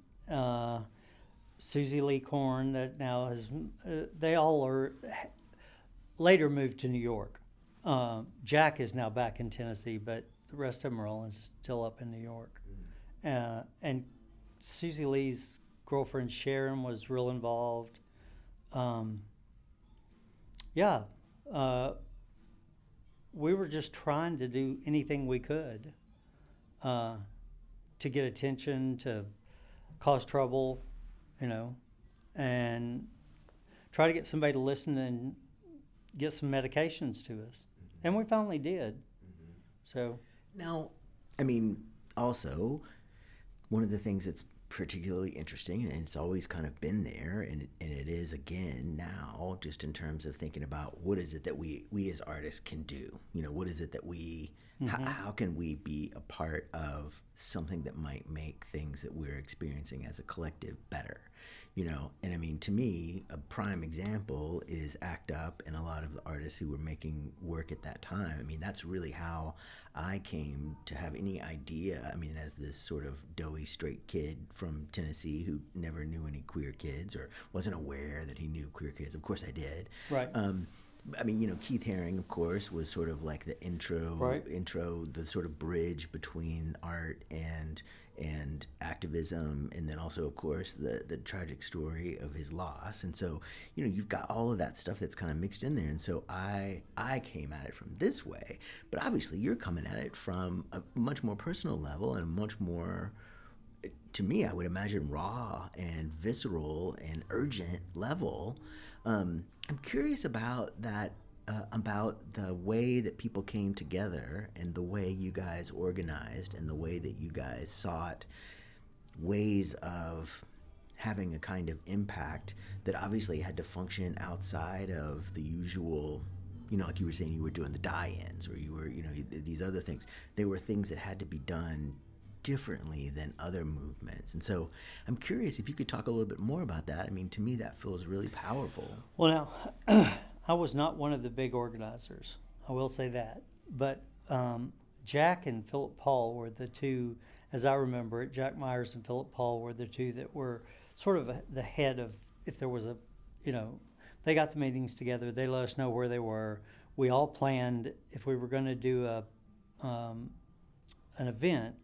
Susie Lee Korn, that now has, they all are later moved to New York. Jack is now back in Tennessee, but the rest of them are all still up in New York. And Susie Lee's girlfriend Sharon was real involved. We were just trying to do anything we could to get attention, to cause trouble, and try to get somebody to listen and get some medications to us. And we finally did. So now, I mean, also, one of the things that's particularly interesting, and it's always kind of been there, and it is again now, just in terms of thinking about what is it that we as artists can do. What is it that how can we be a part of something that might make things that we're experiencing as a collective better? And I mean, to me, a prime example is ACT UP and a lot of the artists who were making work at that time. I mean, that's really how I came to have any idea. I mean, as this sort of doughy straight kid from Tennessee who never knew any queer kids or wasn't aware that he knew queer kids. Of course I did. Right. I mean, Keith Haring, of course, was sort of like the intro, right. the sort of bridge between art and and activism, and then also, of course, the tragic story of his loss. And so, you've got all of that stuff that's kind of mixed in there. And so I came at it from this way, but obviously you're coming at it from a much more personal level and a much more, to me, I would imagine, raw and visceral and urgent level. I'm curious about that, about the way that people came together and the way you guys organized and the way that you guys sought ways of having a kind of impact that obviously had to function outside of the usual, like you were saying, you were doing the die-ins, or you were, these other things. They were things that had to be done differently than other movements. And so I'm curious if you could talk a little bit more about that. I mean, to me, that feels really powerful. Well, now, I was not one of the big organizers. I will say that. But Jack and Philip Paul were the two, as I remember it, Jack Myers and Philip Paul were the two that were sort of the head of, if there was a, they got the meetings together. They let us know where they were. We all planned if we were going to do an event,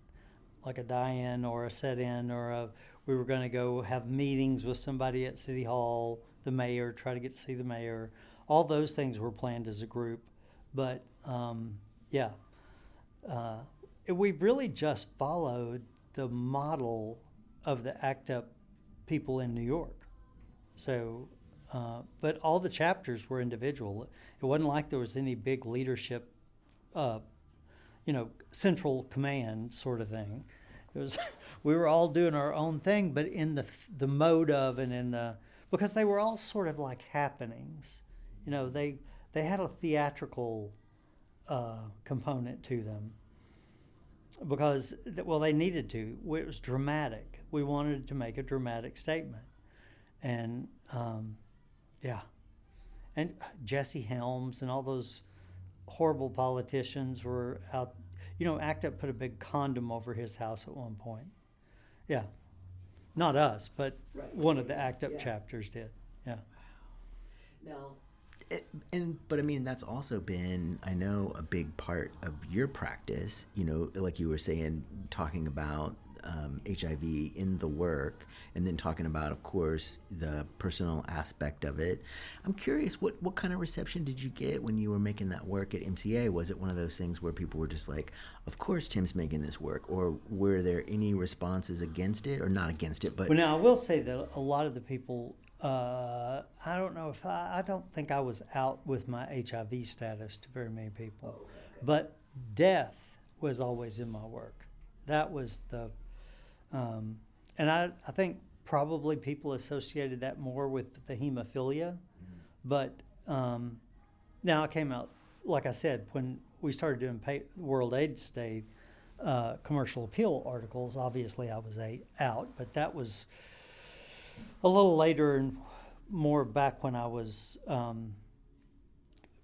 like a die-in or a set-in, or we were going to go have meetings with somebody at City Hall, the mayor, try to get to see the mayor. All those things were planned as a group. But, we really just followed the model of the ACT UP people in New York. So, but all the chapters were individual. It wasn't like there was any big leadership central command sort of thing. It was, we were all doing our own thing, but in the mode of, and because they were all sort of like happenings. They had a theatrical component to them because, they needed to. It was dramatic. We wanted to make a dramatic statement. And, and Jesse Helms and all those horrible politicians were out. ACT UP put a big condom over his house at one point. Yeah. Not us, but one of the ACT UP chapters did. Yeah. Now, but I mean, that's also been, I know, a big part of your practice, like you were saying, talking about HIV in the work, and then talking about, of course, the personal aspect of it. I'm curious, what kind of reception did you get when you were making that work at MCA? Was it one of those things where people were just like, of course Tim's making this work, or were there any responses against it, or not against it, but... Well, now, I will say that a lot of the people, I don't think I was out with my HIV status to very many people. Oh, okay. But death was always in my work. That was the... and I think probably people associated that more with the hemophilia. Mm-hmm. But now I came out, like I said, when we started doing World AIDS Day commercial appeal articles, obviously I was out, but that was a little later and more back when I was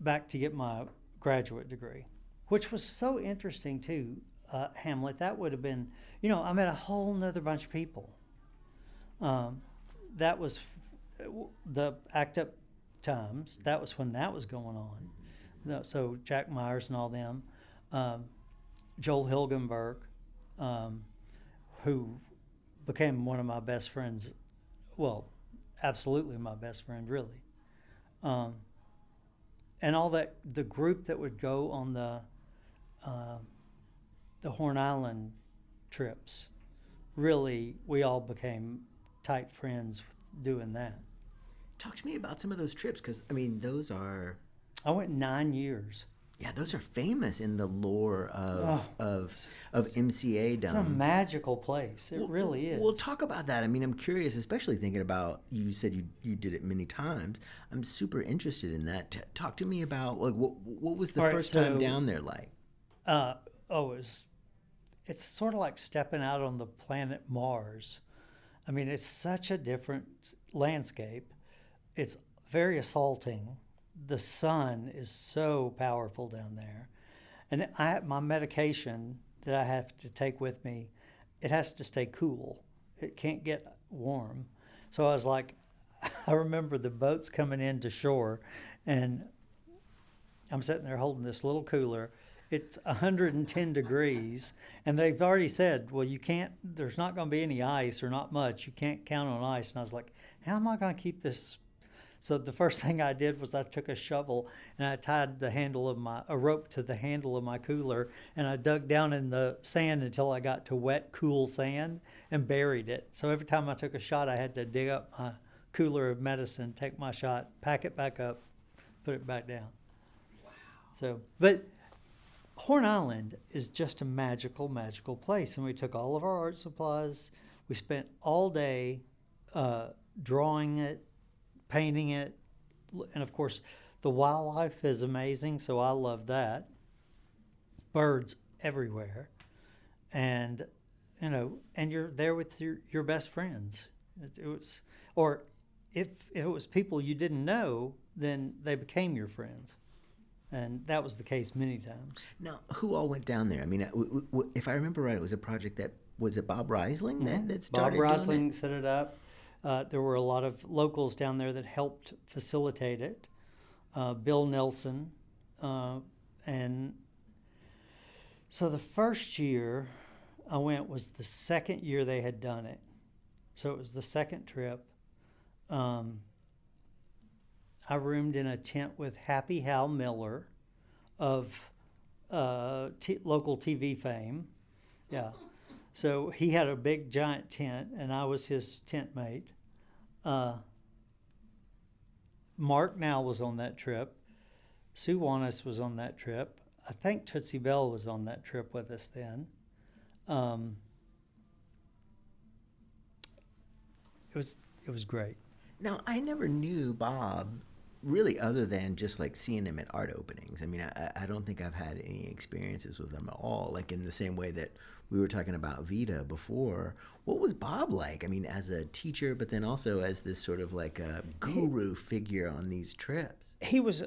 back to get my graduate degree, which was so interesting too. Hamlet, that would have been, I met a whole nother bunch of people. That was the ACT UP times. That was when that was going on. So Jack Myers and all them. Joel Hilgenberg, who became one of my best friends. Well, absolutely my best friend, really. And all that, the group that would go on the Horn Island trips, really, we all became tight friends doing that. Talk to me about some of those trips, because, I mean, those are... I went 9 years. Yeah, those are famous in the lore of MCA Dome. It's a magical place. It really is. Well, talk about that. I mean, I'm curious, especially thinking about, you said you did it many times. I'm super interested in that. Talk to me about, like, what was the first time down there like? It's sort of like stepping out on the planet Mars. I mean, it's such a different landscape. It's very assaulting. The sun is so powerful down there. And my medication that I have to take with me, it has to stay cool. It can't get warm. So I was like, I remember the boats coming in to shore, and I'm sitting there holding this little cooler. it's 110 degrees, and they've already said, well, you can't, there's not going to be any ice or not much. You can't count on ice. And I was like, how am I going to keep this? So the first thing I did was I took a shovel and I tied a rope to the handle of my cooler, and I dug down in the sand until I got to wet, cool sand and buried it. So every time I took a shot, I had to dig up my cooler of medicine, take my shot, pack it back up, put it back down. So, but Horn Island is just a magical, magical place. And we took all of our art supplies. We spent all day drawing it, painting it. And of course, the wildlife is amazing. So I love that. Birds everywhere. And, and you're there with your best friends. It was, or if it was people you didn't know, then they became your friends. And that was the case many times. Now, who all went down there? I mean, if I remember right, it was a project was it Bob Reisling that started Bob Reisling doing it? set it up. There were a lot of locals down there that helped facilitate it. Bill Nelson. And so the first year I went was the second year they had done it. So it was the second trip. I roomed in a tent with Happy Hal Miller of local TV fame. Yeah. So he had a big giant tent, and I was his tent mate. Mark Now was on that trip. Sue Wanis was on that trip. I think Tootsie Bell was on that trip with us then. It was great. Now, I never knew Bob really other than just like seeing him at art openings. I mean, I don't think I've had any experiences with him at all, like in the same way that we were talking about Vita before. What was Bob like? I mean, as a teacher, but then also as this sort of like a guru figure on these trips. He was,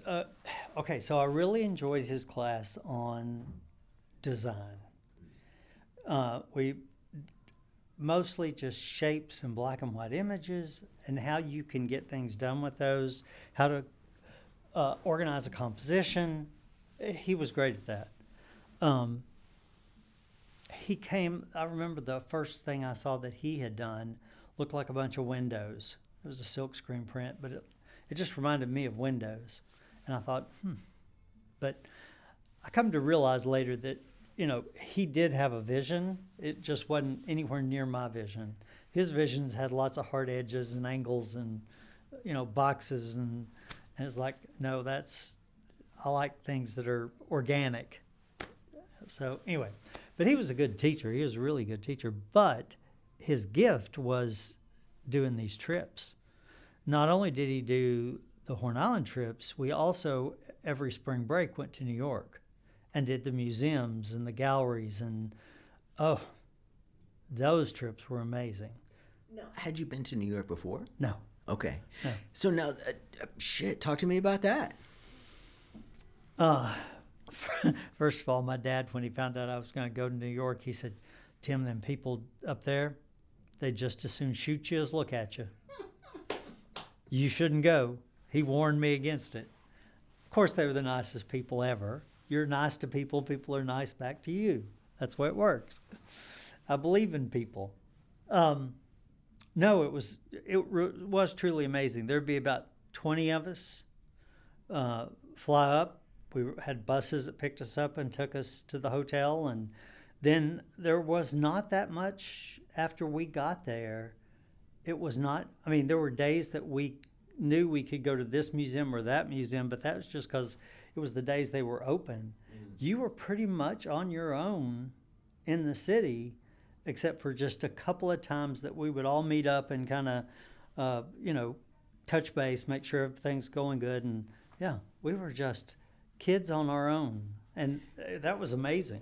okay, so I really enjoyed his class on design. We mostly just shapes and black and white images and how you can get things done with those, how to organize a composition. He was great at that. I remember the first thing I saw that he had done looked like a bunch of windows. It was a silkscreen print, but it just reminded me of windows. And I thought, But I come to realize later that he did have a vision. It just wasn't anywhere near my vision. His visions had lots of hard edges and angles and, boxes. And it's like, no, I like things that are organic. So anyway, but he was a good teacher. He was a really good teacher. But his gift was doing these trips. Not only did he do the Horn Island trips, we also, every spring break, went to New York and did the museums and the galleries, and those trips were amazing. Now, had you been to New York before? No. Okay. No. So now, talk to me about that. First of all, my dad, when he found out I was going to go to New York, he said, Tim, them people up there, they just as soon shoot you as look at you. You shouldn't go. He warned me against it. Of course, they were the nicest people ever. You're nice to people, people are nice back to you. That's the way it works. I believe in people. No, it was truly amazing. There'd be about 20 of us fly up. We had buses that picked us up and took us to the hotel, and then there was not that much after we got there. It was not, there were days that we knew we could go to this museum or that museum, but that was just because it was the days they were open. You were pretty much on your own in the city, except for just a couple of times that we would all meet up and kind of, touch base, make sure everything's going good. And yeah, we were just kids on our own. And that was amazing.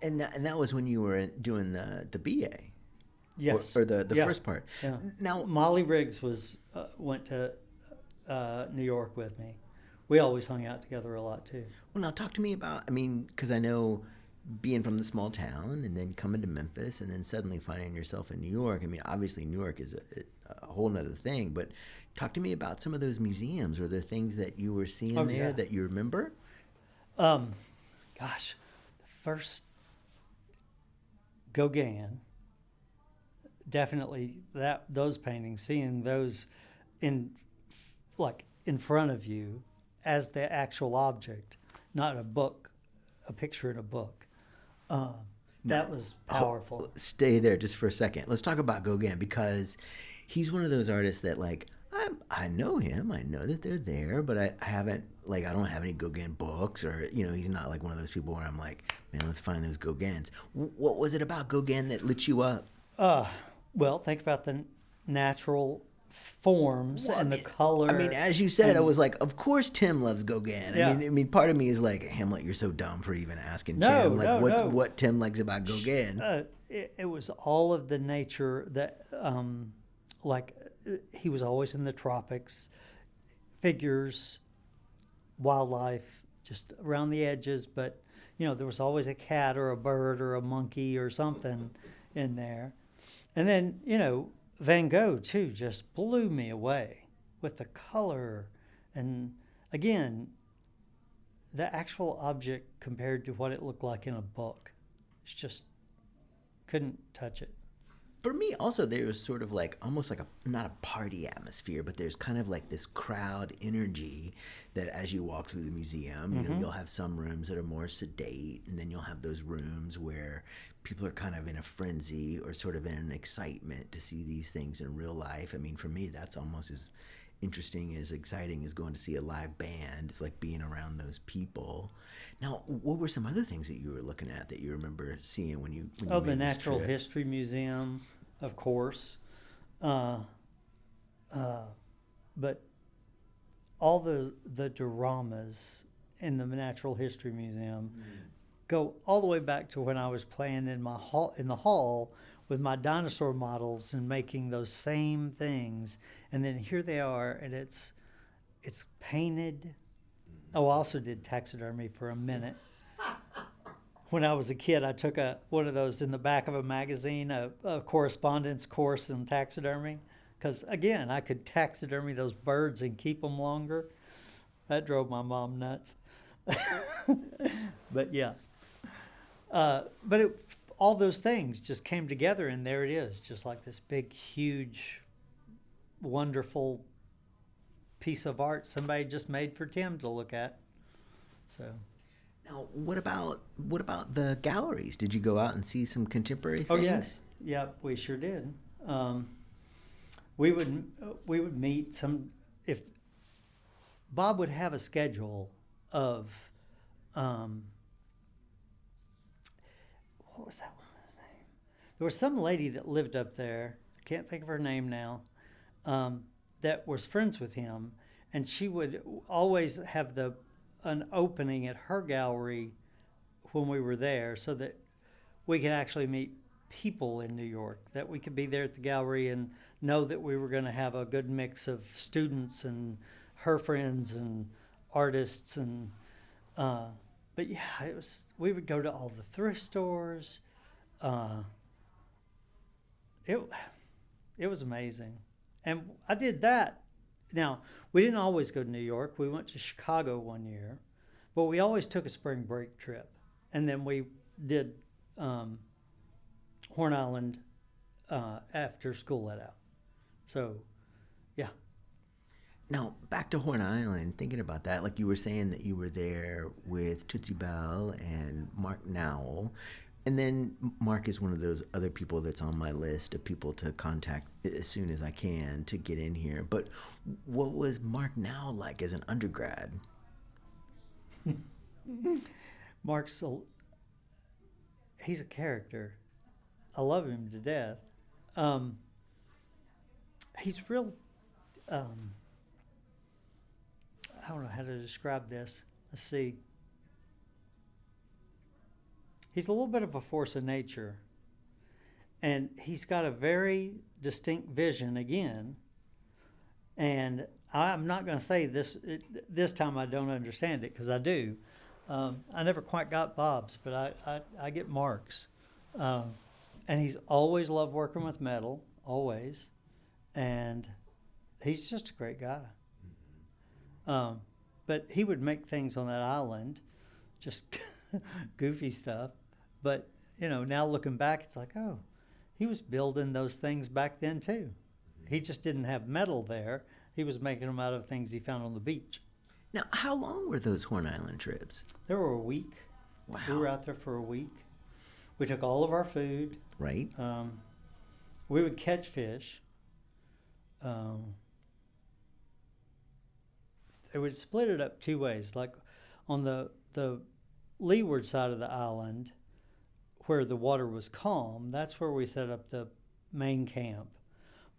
And that was when you were doing the BA? Yes. Or the first part. Yeah. Now, Molly Riggs went to New York with me. We always hung out together a lot too. Well, now talk to me about, because I know being from the small town and then coming to Memphis and then suddenly finding yourself in New York. Obviously New York is a whole nother thing, but talk to me about some of those museums. Were there things that you were seeing there that you remember? Gosh, first Gauguin, definitely those paintings, seeing those in like in front of you as the actual object, not a picture in a book. That was powerful. Stay there just for a second. Let's talk about Gauguin, because he's one of those artists that, like, I know him. I know that they're there, but I haven't, like, I don't have any Gauguin books, or, he's not like one of those people where I'm like, man, let's find those Gauguins. What was it about Gauguin that lit you up? Well, think about the natural forms and the color. I mean, as you said, I was like, of course Tim loves Gauguin. Yeah. I mean, part of me is like, Hamlet, you're so dumb for even asking No, Tim. Like, no. what Tim likes about Gauguin? It was all of the nature that, he was always in the tropics, figures, wildlife, just around the edges. But, there was always a cat or a bird or a monkey or something in there. And then, Van Gogh, too, just blew me away with the color. And again, the actual object compared to what it looked like in a book. It's just couldn't touch it. For me, also, there was sort of like almost like not a party atmosphere, but there's kind of like this crowd energy that as you walk through the museum, you'll have some rooms that are more sedate, and then you'll have those rooms where people are kind of in a frenzy or sort of in an excitement to see these things in real life. I mean, for me, that's almost as interesting, as exciting as going to see a live band. It's like being around those people. Now, what were some other things that you were looking at that you remember seeing when you the made Natural this trip? History Museum, of course. But all the dioramas in the Natural History Museum go all the way back to when I was playing in the hall with my dinosaur models and making those same things. And then here they are, and it's painted. Oh, I also did taxidermy for a minute. When I was a kid, I took one of those in the back of a magazine, a correspondence course in taxidermy. Because, again, I could taxidermy those birds and keep them longer. That drove my mom nuts. But, yeah. All those things just came together, and there it is, just like this big, huge, wonderful piece of art somebody just made for Tim to look at. So... Now, what about the galleries? Did you go out and see some contemporary things? Oh, yes. Yep, we sure did. We would meet if Bob would have a schedule of what was that woman's name? There was some lady that lived up there. I can't think of her name now. That was friends with him, and she would always have an opening at her gallery when we were there, so that we could actually meet people in New York, that we could be there at the gallery and know that we were going to have a good mix of students and her friends and artists. And but yeah, we would go to all the thrift stores. It was amazing. And I did that. Now, we didn't always go to New York. We went to Chicago one year, but we always took a spring break trip. And then we did Horn Island after school let out. So, yeah. Now, back to Horn Island, thinking about that, like you were saying that you were there with Tootsie Bell and Mark Nowell. And then Mark is one of those other people that's on my list of people to contact as soon as I can to get in here. But what was Mark Nowell like as an undergrad? He's a character. I love him to death. He's real, I don't know how to describe this. Let's see. He's a little bit of a force of nature. And he's got a very distinct vision again. And I'm not going to say this time I don't understand it, because I do. I never quite got Bob's, but I get Mark's. And he's always loved working with metal, always. And he's just a great guy. But he would make things on that island just goofy stuff. But, now looking back, it's like, oh, he was building those things back then too. He just didn't have metal there. He was making them out of things he found on the beach. Now, how long were those Horn Island trips? They were a week. Wow. We were out there for a week. We took all of our food. Right. We would catch fish. They would split it up two ways. Like on the leeward side of the island, where the water was calm, that's where we set up the main camp.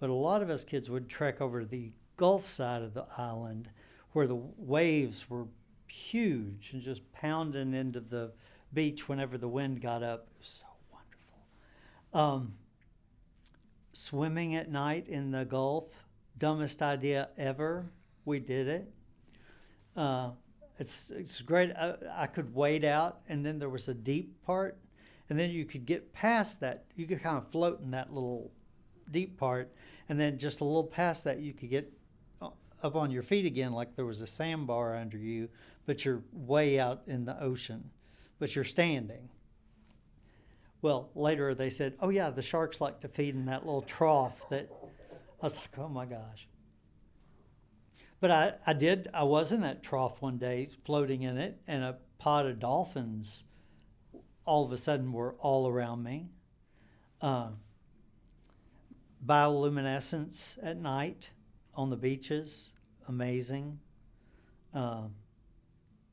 But a lot of us kids would trek over to the Gulf side of the island, where the waves were huge and just pounding into the beach whenever the wind got up. It was so wonderful. Swimming at night in the Gulf, dumbest idea ever. We did it. It's great. I could wade out, and then there was a deep part, and then you could get past that. You could kind of float in that little deep part, and then just a little past that, you could get up on your feet again, like there was a sandbar under you, but you're way out in the ocean, but you're standing. Well, later they said, oh yeah, the sharks like to feed in that little trough. That I was like, oh my gosh. But I was in that trough one day, floating in it, and a pod of dolphins all of a sudden were all around me. Bioluminescence at night on the beaches, amazing.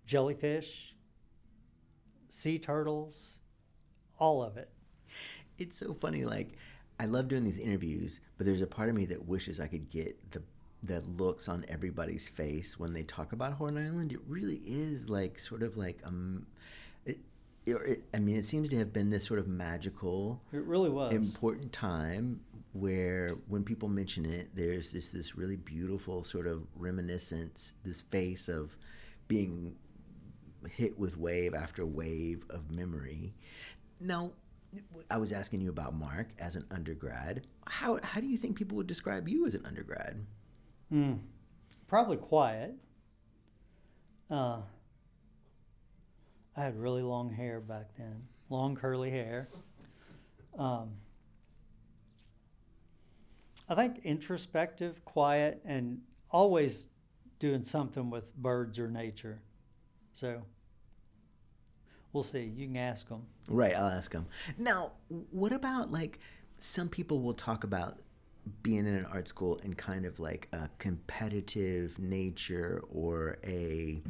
Jellyfish, sea turtles, all of it. It's so funny. Like, I love doing these interviews, but there's a part of me that wishes I could get the looks on everybody's face when they talk about Horn Island. It really is like sort of like it seems to have been this sort of magical, it really was important time where when people mention it, there's this really beautiful sort of reminiscence, this face of being hit with wave after wave of memory. Now, I was asking you about Mark as an undergrad. How do you think people would describe you as an undergrad? Probably quiet. I had really long hair back then, long curly hair. I think introspective, quiet, and always doing something with birds or nature. So we'll see. You can ask them. Right, I'll ask them. Now, what about, like, some people will talk about being in an art school in kind of like a competitive nature, or a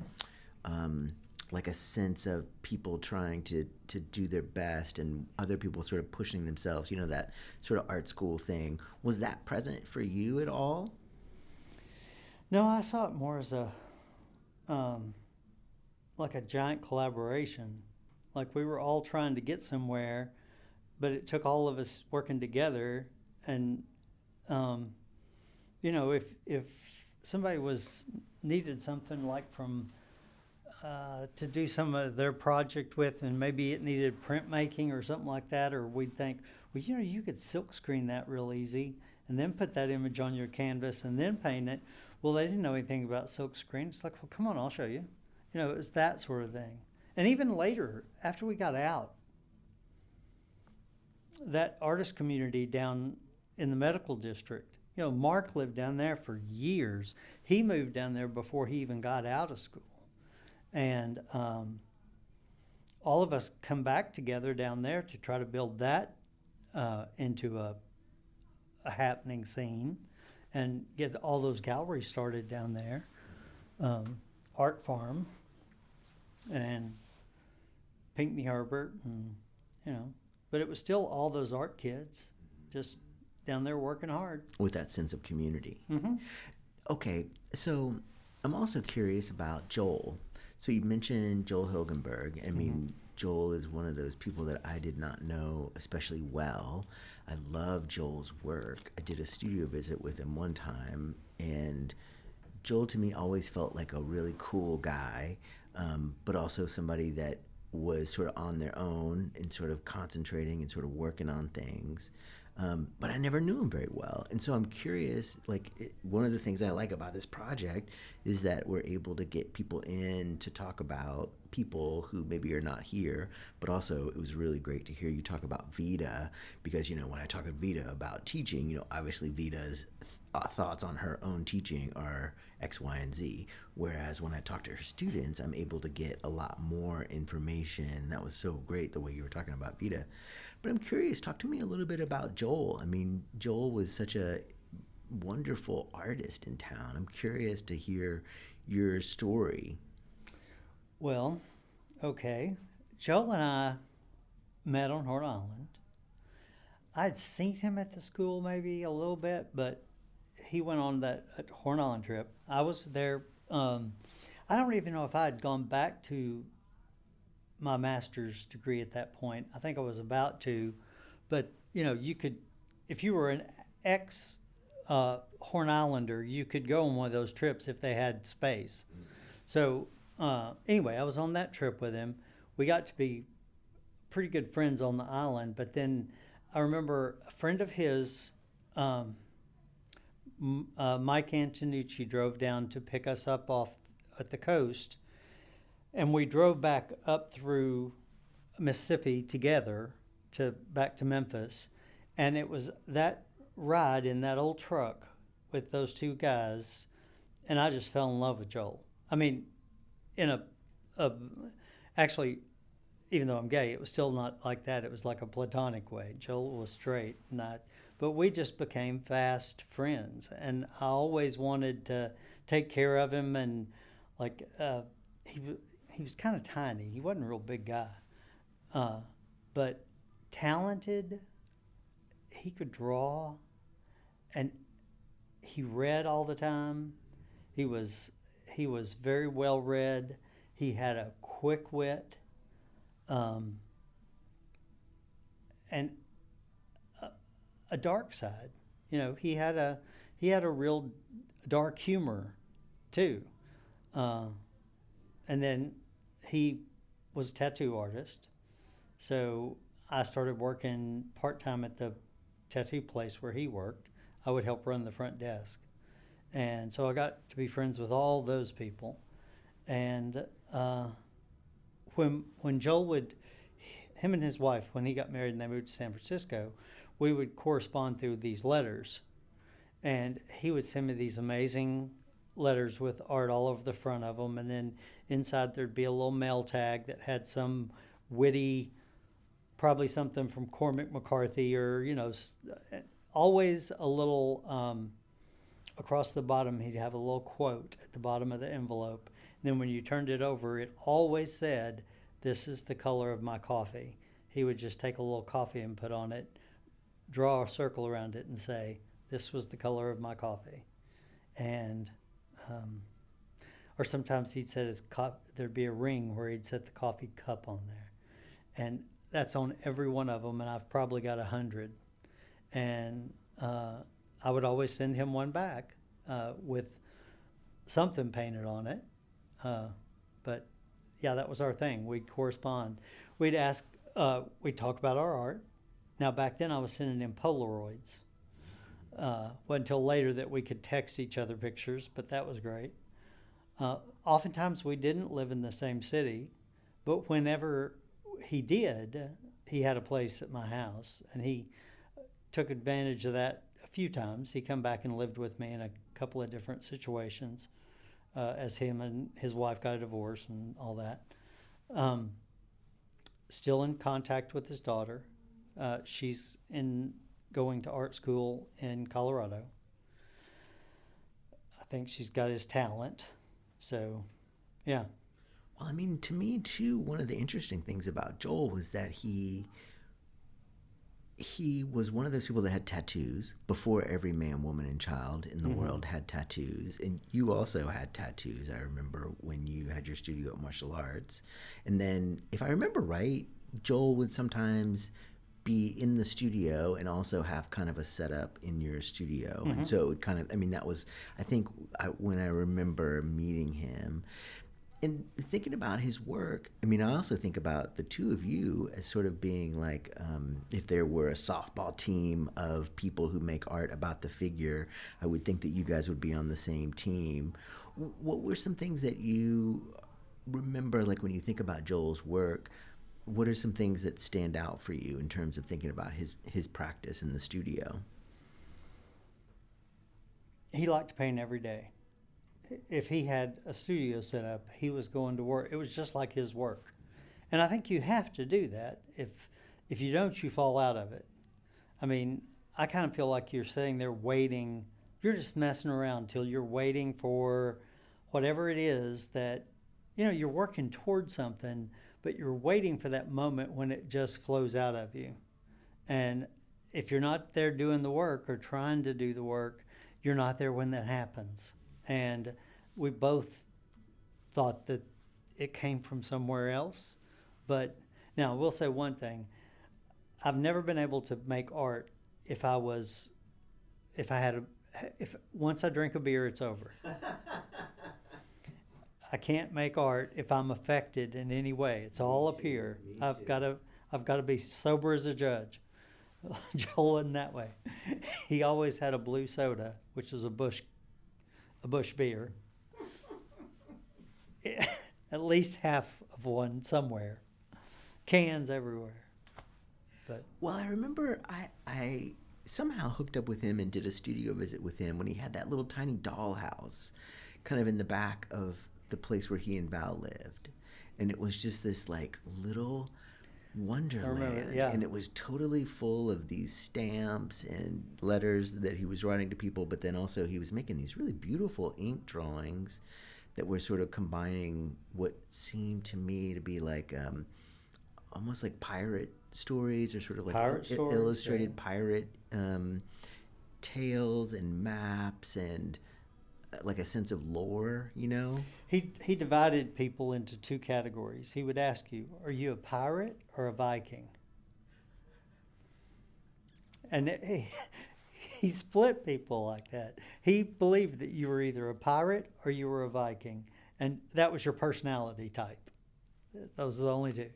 like a sense of people trying to do their best and other people sort of pushing themselves, that sort of art school thing. Was that present for you at all? No, I saw it more as a like a giant collaboration. Like we were all trying to get somewhere, but it took all of us working together. And if somebody needed something like from to do some of their project with, and maybe it needed printmaking or something like that, or we'd think, well, you could silk screen that real easy and then put that image on your canvas and then paint it. Well, they didn't know anything about silk screen. It's like, well, come on, I'll show you. It was that sort of thing. And even later, after we got out, that artist community down in the medical district, Mark lived down there for years. He moved down there before he even got out of school. And all of us come back together down there to try to build that into a happening scene and get all those galleries started down there. Art Farm and Pinckney Herbert, and but it was still all those art kids just down there working hard with that sense of community. Mm-hmm. Okay, so I'm also curious about Joel. So you mentioned Joel Hilgenberg. I mean, Joel is one of those people that I did not know especially well. I love Joel's work. I did a studio visit with him one time, and Joel to me always felt like a really cool guy, but also somebody that was sort of on their own and sort of concentrating and sort of working on things. But I never knew him very well. And so I'm curious, one of the things I like about this project is that we're able to get people in to talk about people who maybe are not here, but also it was really great to hear you talk about Vida, because when I talk to Vida about teaching, obviously Vida's thoughts on her own teaching are X, Y, and Z, whereas when I talk to her students, I'm able to get a lot more information. That was so great the way you were talking about Vida. But I'm curious, talk to me a little bit about Joel. I mean, Joel was such a wonderful artist in town. I'm curious to hear your story. Well, okay. Joel and I met on Horn Island. I'd seen him at the school maybe a little bit, but he went on that Horn Island trip. I was there. I don't even know if I had gone back to my master's degree at that point. I think I was about to, but you could, if you were an ex Horn Islander, you could go on one of those trips if they had space. So anyway, I was on that trip with him. We got to be pretty good friends on the island, but then I remember a friend of his, Mike Antonucci, drove down to pick us up off at the coast, and we drove back up through Mississippi together back to Memphis, and it was that ride in that old truck with those two guys, and I just fell in love with Joel. I mean, in actually, even though I'm gay, it was still not like that. It was like a platonic way. Joel was straight, but we just became fast friends, and I always wanted to take care of him. And he was kind of tiny. He wasn't a real big guy, but talented. He could draw, and he read all the time. He was very well read. He had a quick wit, and a dark side. He had a real dark humor too. And then he was a tattoo artist, so I started working part-time at the tattoo place where he worked. I would help run the front desk, and so I got to be friends with all those people. And when Joel him and his wife, when he got married and they moved to San Francisco, we would correspond through these letters, and he would send me these amazing letters with art all over the front of them, and then inside there'd be a little mail tag that had some witty, probably something from Cormac McCarthy, or always a little across the bottom. He'd have a little quote at the bottom of the envelope, and then when you turned it over, it always said, "This is the color of my coffee." He would just take a little coffee and put on it, draw a circle around it, and say, "This was the color of my coffee." And or sometimes he'd set there'd be a ring where he'd set the coffee cup on there, and that's on every one of them, and I've probably got 100. And I would always send him one back with something painted on it. But yeah, that was our thing. We'd correspond. We'd we'd talk about our art. Now back then I was sending him Polaroids. Wasn't until later that we could text each other pictures, but that was great. Oftentimes we didn't live in the same city, but whenever he did, he had a place at my house, and he took advantage of that a few times. He come back and lived with me in a couple of different situations as him and his wife got a divorce and all that. Still in contact with his daughter. She's going to art school in Colorado. I think she's got his talent. So, yeah. Well, I mean, to me, too, one of the interesting things about Joel was that he was one of those people that had tattoos before every man, woman, and child in the world had tattoos. And you also had tattoos, I remember, when you had your studio at Martial Arts. And then, if I remember right, Joel would sometimes be in the studio and also have kind of a setup in your studio. And so it kind of, I mean, that was, I think, when I remember meeting him. And thinking about his work, I mean, I also think about the two of you as sort of being like, if there were a softball team of people who make art about the figure, I would think that you guys would be on the same team. What were some things that you remember, like when you think about Joel's work, what are some things that stand out for you in terms of thinking about his practice in the studio? He liked to paint every day. If he had a studio set up, he was going to work. It was just like his work. And I think you have to do that. If you don't, you fall out of it. I mean, I kind of feel like you're sitting there waiting. You're just messing around till you're waiting for whatever it is that, you're working towards something, but you're waiting for that moment when it just flows out of you. And if you're not there doing the work or trying to do the work, you're not there when that happens. And we both thought that it came from somewhere else. But now I will say one thing. I've never been able to make art if once I drink a beer, it's over. I can't make art if I'm affected in any way. It's all up here. I've got to be sober as a judge. Joel wasn't that way. He always had a blue soda, which was a Busch beer. At least half of one somewhere. Cans everywhere. But well, I remember I somehow hooked up with him and did a studio visit with him when he had that little tiny dollhouse kind of in the back of the place where he and Val lived. And it was just this like little wonderland. Yeah. And it was totally full of these stamps and letters that he was writing to people, but then also he was making these really beautiful ink drawings that were sort of combining what seemed to me to be like almost like pirate stories, or sort of like illustrated pirate tales and maps, and like a sense of lore, He divided people into two categories. He would ask you, are you a pirate or a Viking? And he split people like that. He believed that you were either a pirate or you were a Viking, and that was your personality type. Those are the only two.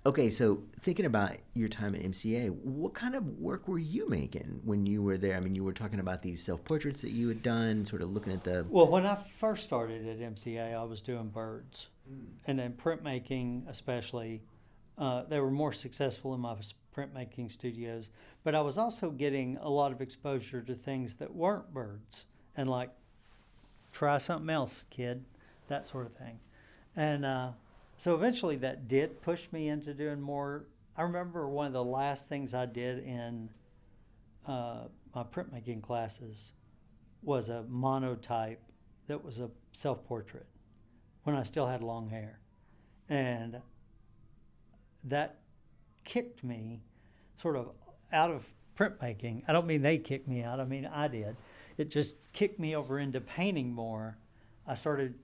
Okay, so thinking about your time at MCA, what kind of work were you making when you were there? I mean, you were talking about these self-portraits that you had done, sort of looking at the... Well, when I first started at MCA, I was doing birds. And then printmaking especially. They were more successful in my printmaking studios. But I was also getting a lot of exposure to things that weren't birds. And like, try something else, kid, that sort of thing. And... So eventually that did push me into doing more. I remember one of the last things I did in my printmaking classes was a monotype that was a self-portrait when I still had long hair. And that kicked me sort of out of printmaking. I don't mean they kicked me out, I mean I did. It just kicked me over into painting more. I started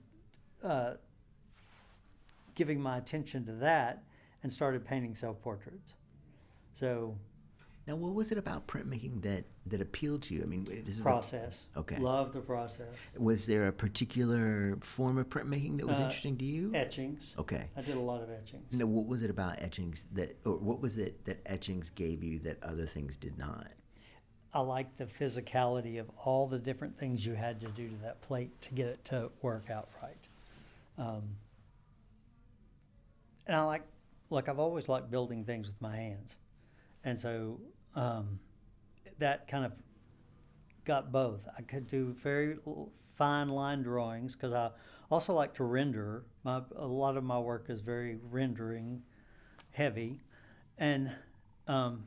giving my attention to that and started painting self-portraits. So now, what was it about printmaking that appealed to you? I mean, this is process. Okay. Love the process. Was there a particular form of printmaking that was interesting to you? Etchings. Okay. I did a lot of etchings. Now, what was it about etchings what was it that etchings gave you that other things did not? I liked the physicality of all the different things you had to do to that plate to get it to work out right. And I I've always liked building things with my hands. And so that kind of got both. I could do very fine line drawings because I also like to render. A lot of my work is very rendering heavy. And so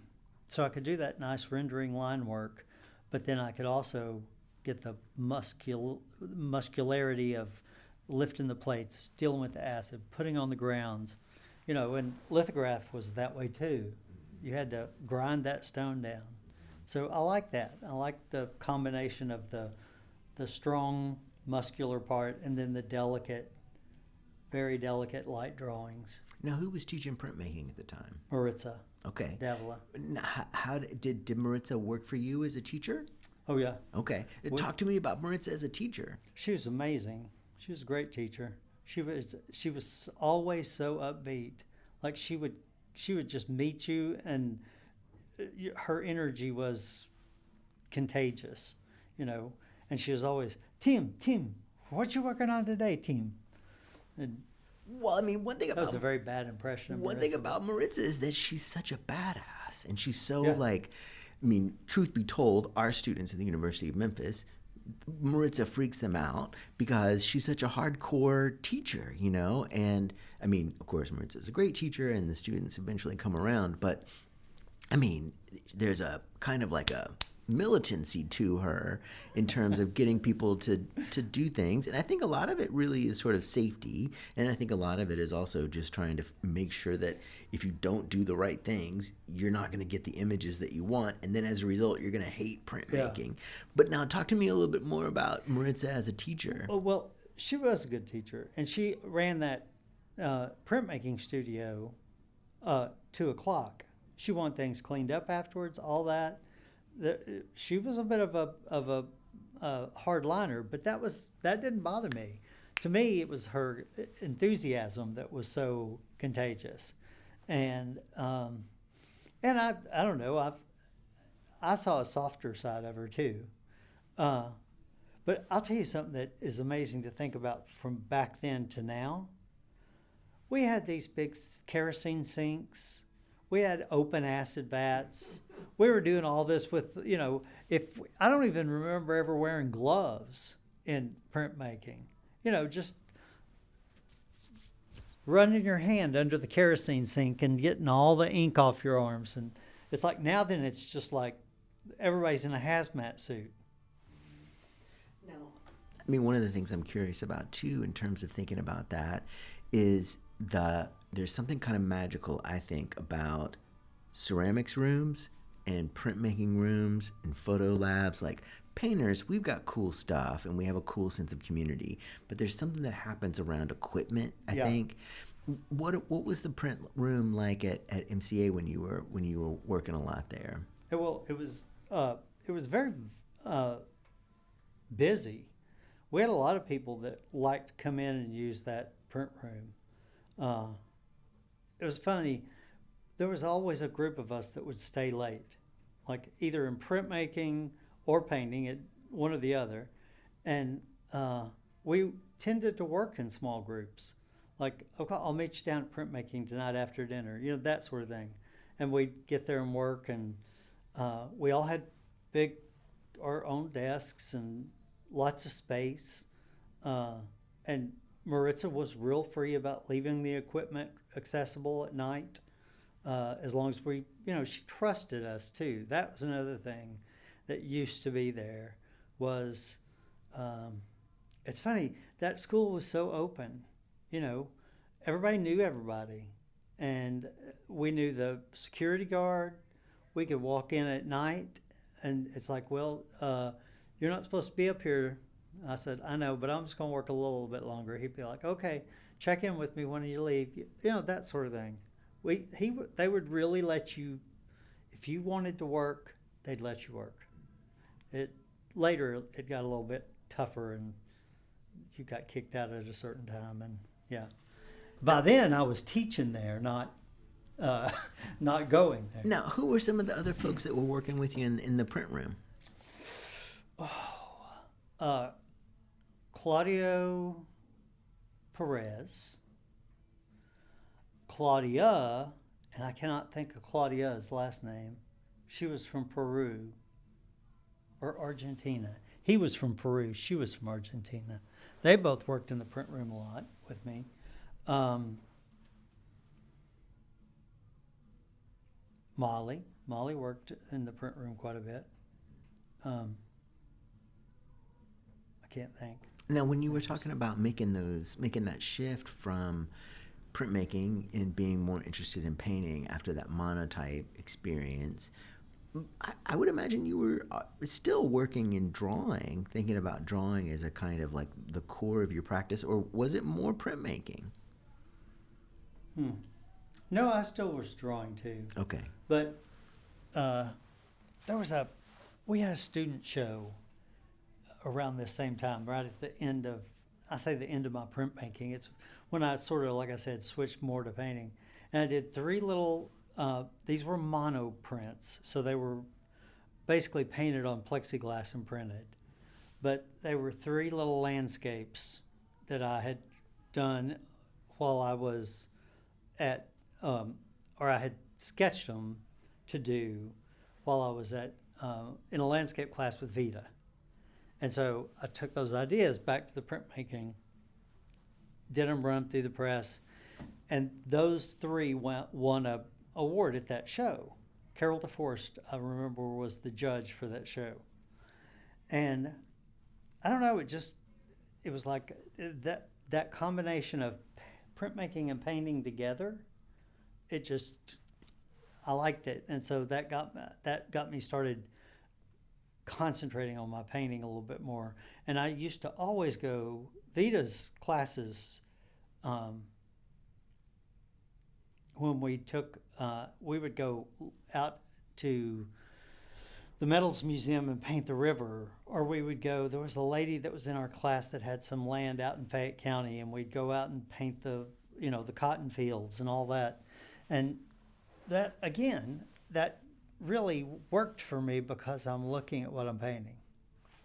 I could do that nice rendering line work, but then I could also get the muscularity of lifting the plates, dealing with the acid, putting on the grounds. And lithograph was that way too. You had to grind that stone down. So I like that. I like the combination of the strong muscular part and then the delicate, very delicate light drawings. Now, who was teaching printmaking at the time? Maritza. Okay. Davila. Now, how did Maritza work for you as a teacher? Oh yeah. Okay. Talk to me about Maritza as a teacher. She was amazing. She was a great teacher. She was always so upbeat. Like she would just meet you, and her energy was contagious, And she was always, Tim, What you working on today, team? And Well, I mean, that was a very bad impression of one Maritza. thing about Maritza is that she's such a badass, and she's so Yeah. like, I mean, truth be told, our students at the University of Memphis, Maritza freaks them out because she's such a hardcore teacher, you know. And I mean, of course, Maritza's a great teacher, and the students eventually come around. But I mean, there's a kind of like a militancy to her in terms of getting people to do things, and I think a lot of it really is sort of safety, and I think a lot of it is also just trying to make sure that if you don't do the right things, you're not going to get the images that you want, and then as a result you're going to hate printmaking. But now talk to me a little bit more about Maritza as a teacher. Well, she was a good teacher, and she ran that printmaking studio 2 o'clock. She wanted things cleaned up afterwards, all that. She was a bit of a hard liner, but that didn't bother me. To me, it was her enthusiasm that was so contagious, and I don't know, I saw a softer side of her too. But I'll tell you something that is amazing to think about from back then to now. We had these big kerosene sinks. We had open acid vats. We were doing all this with, I don't even remember ever wearing gloves in printmaking. Just running your hand under the kerosene sink and getting all the ink off your arms. And it's like now then it's just like everybody's in a hazmat suit. No. I mean, one of the things I'm curious about too, in terms of thinking about that, is there's something kind of magical, I think, about ceramics rooms and printmaking rooms and photo labs. Like painters, we've got cool stuff and we have a cool sense of community, but there's something that happens around equipment, I think. What was the print room like at MCA when you were working a lot there? Well, it was very busy. We had a lot of people that liked to come in and use that print room. It was funny. There was always a group of us that would stay late, like either in printmaking or painting, one or the other. And we tended to work in small groups. Like, okay, I'll meet you down at printmaking tonight after dinner, that sort of thing. And we'd get there and work, and we all had our own desks and lots of space. And Maritza was real free about leaving the equipment accessible at night, as long as she trusted us too. That was another thing that used to be there was, it's funny, that school was so open, everybody knew everybody, and we knew the security guard. We could walk in at night and it's like, well, you're not supposed to be up here. I said, I know, but I'm just going to work a little bit longer. He'd be like, okay, check in with me when you leave. That sort of thing. They would really let you, if you wanted to work, they'd let you work. Later, it got a little bit tougher, and you got kicked out at a certain time, and yeah. By then, I was teaching there, not going there. Now, who were some of the other folks that were working with you in the print room? Claudio Perez, Claudia, and I cannot think of Claudia's last name. She was from Peru or Argentina. He was from Peru. She was from Argentina. They both worked in the print room a lot with me. Molly worked in the print room quite a bit. I can't think. Now, when you were talking about making that shift from printmaking and being more interested in painting after that monotype experience, I would imagine you were still working in drawing, thinking about drawing as a kind of like the core of your practice, or was it more printmaking? No, I still was drawing too. Okay. But we had a student show around this same time, right at the end of, I say the end of my printmaking. It's when I sort of, like I said, switched more to painting. And I did 3 little, these were mono prints. So they were basically painted on plexiglass and printed. but they were three little landscapes that I had done while I was at, or I had sketched them to do while I was at in a landscape class with Vita. And so I took those ideas back to the printmaking, did them run through the press, and those three won a award at that show. Carol DeForest, I remember, was the judge for that show. And I don't know, it was like that combination of printmaking and painting together. I liked it, and so that got me started concentrating on my painting a little bit more. And I used to always go Vita's classes. When we would go out to the Metals Museum and paint the river, or we would go, there was a lady that was in our class that had some land out in Fayette County, and we'd go out and paint the cotton fields and all that. And that really worked for me because I'm looking at what I'm painting.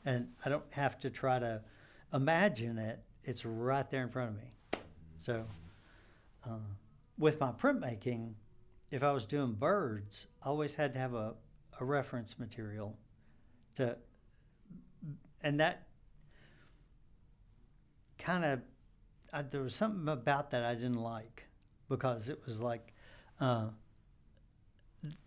And I don't have to try to imagine it. It's right there in front of me. So with my printmaking, if I was doing birds, I always had to have a reference material and that kind of, there was something about that I didn't like, because it was like,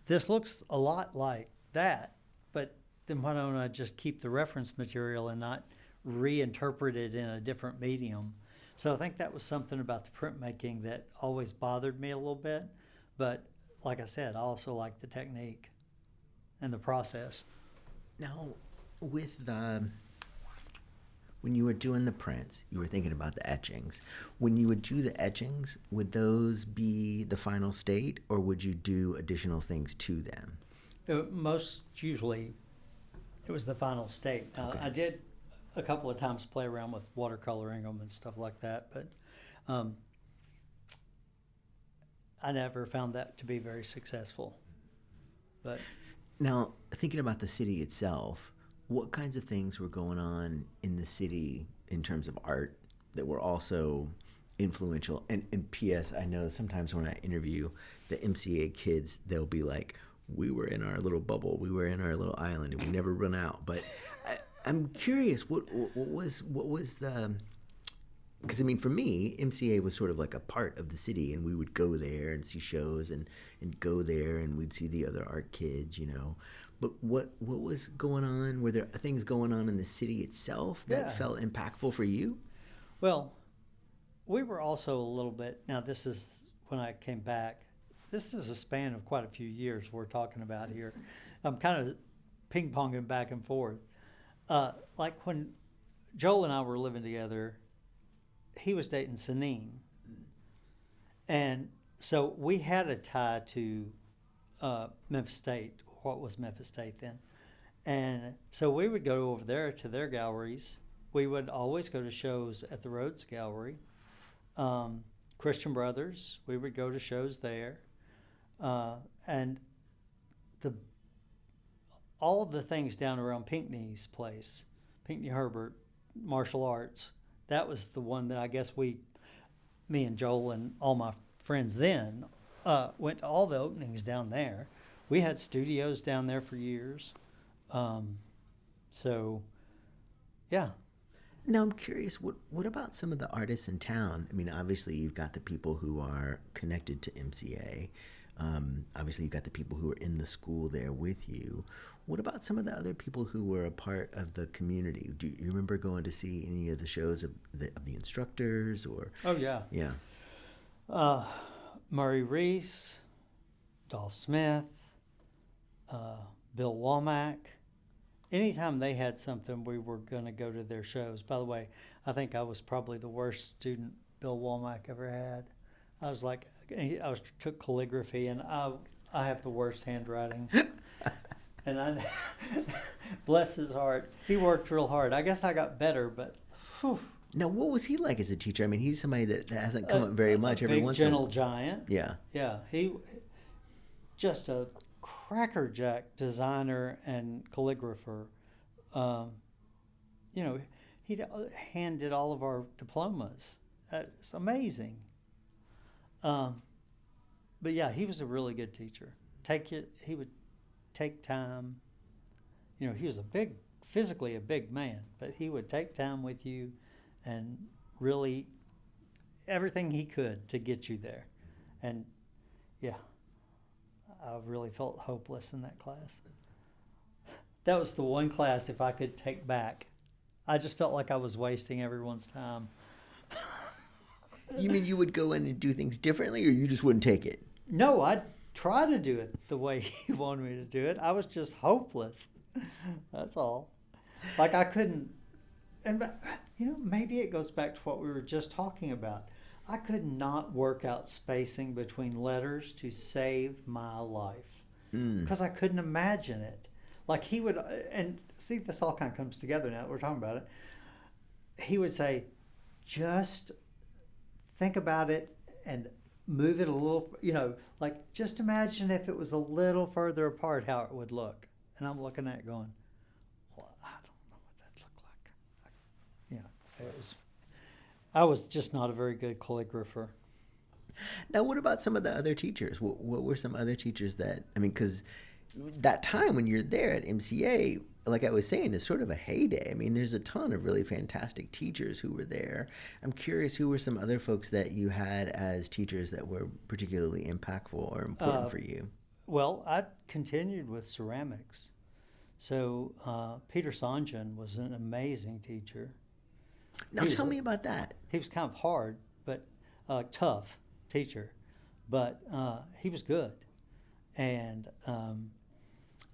this looks a lot like that, but then why don't I just keep the reference material and not reinterpret it in a different medium? So I think that was something about the printmaking that always bothered me a little bit. But like I said, I also like the technique and the process. Now, with when you were doing the prints, you were thinking about the etchings. When you would do the etchings, would those be the final state, or would you do additional things to them? Most usually, it was the final state. Now, okay. I did a couple of times play around with watercoloring them and stuff like that, but I never found that to be very successful. But now, thinking about the city itself, what kinds of things were going on in the city in terms of art that were also influential? And P.S., I know sometimes when I interview the MCA kids, they'll be like, we were in our little bubble, we were in our little island, and we never run out. But I'm curious, what was the... Because, I mean, for me, MCA was sort of like a part of the city, and we would go there and see shows and go there, and we'd see the other art kids, But what was going on? Were there things going on in the city itself that felt impactful for you? Well, we were also a little bit... Now, this is when I came back. This is a span of quite a few years we're talking about here. I'm kind of ping-ponging back and forth. Like when Joel and I were living together, he was dating Sanine. And so we had a tie to Memphis State, what was Memphis State then. And so we would go over there to their galleries. We would always go to shows at the Rhodes Gallery. Christian Brothers, we would go to shows there. And all of the things down around Pinckney's place, Pinckney Herbert, martial arts, that was the one that I guess me and Joel and all my friends then went to all the openings down there. We had studios down there for years. So, yeah. Now, I'm curious, what about some of the artists in town? I mean, obviously, you've got the people who are connected to MCA. Obviously, you've got the people who are in the school there with you. What about some of the other people who were a part of the community? Do you remember going to see any of the shows of the instructors? Or? Oh, yeah. Yeah. Murray Reese, Dolph Smith, Bill Womack. Anytime they had something, we were going to go to their shows. By the way, I think I was probably the worst student Bill Womack ever had. Took calligraphy, and I have the worst handwriting. And bless his heart, he worked real hard. I guess I got better, but whew. Now, what was he like as a teacher? I mean, he's somebody that hasn't come up very much. Every once in a while. Big, gentle giant. Yeah. Yeah, he just a crackerjack designer and calligrapher. you know, he handed all of our diplomas. It's amazing. Um, but yeah, he was a really good teacher. He would take time. You know, he was physically a big man, but he would take time with you, and really everything he could to get you there. And yeah, I really felt hopeless in that class. That was the one class, if I could take back, I just felt like I was wasting everyone's time. You mean you would go in and do things differently, or you just wouldn't take it? No, I'd try to do it the way he wanted me to do it. I was just hopeless. That's all. Like I couldn't, and maybe it goes back to what we were just talking about. I could not work out spacing between letters to save my life because I couldn't imagine it. Like he would, and see, this all kind of comes together now that we're talking about it. He would say, just think about it and move it a little, like just imagine if it was a little further apart, how it would look. And I'm looking at it going, well, I don't know what that looked like. I was just not a very good calligrapher. Now, what about some of the other teachers? What were some other teachers that, I mean, because that time when you're there at MCA, like I was saying, is sort of a heyday. I mean, there's a ton of really fantastic teachers who were there. I'm curious, who were some other folks that you had as teachers that were particularly impactful or important for you? Well, I continued with ceramics. So Peter Sanjan was an amazing teacher. Now tell me about that. He was kind of hard, but tough teacher, but he was good. And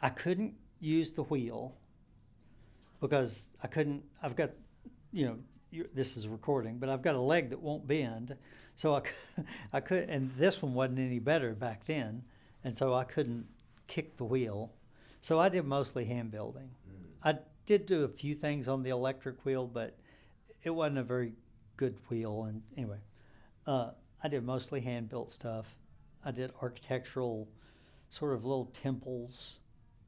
I couldn't use the wheel because I've got, this is a recording, but I've got a leg that won't bend. So I could, and this one wasn't any better back then. And so I couldn't kick the wheel. So I did mostly hand building. I did do a few things on the electric wheel, but it wasn't a very good wheel. And anyway, I did mostly hand built stuff. I did architectural sort of little temples.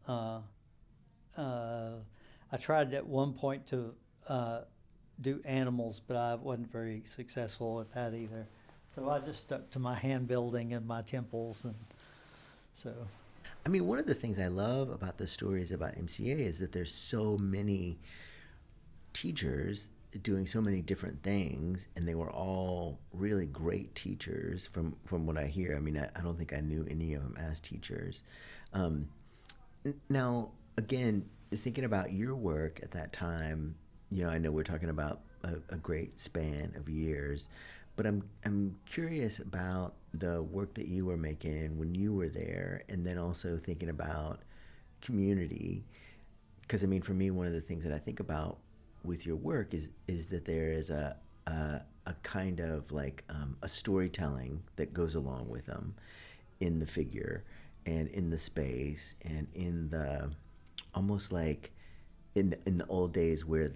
I tried at one point to do animals, but I wasn't very successful at that either. So I just stuck to my hand building and my temples. And so, I mean, one of the things I love about the stories about MCA is that there's so many teachers doing so many different things, and they were all really great teachers from what I hear. I mean, I don't think I knew any of them as teachers. Now, again, thinking about your work at that time, I know we're talking about a great span of years, but I'm curious about the work that you were making when you were there, and then also thinking about community. Because, I mean, for me, one of the things that I think about with your work is that there is a kind of like a storytelling that goes along with them in the figure and in the space and in the almost like in the old days where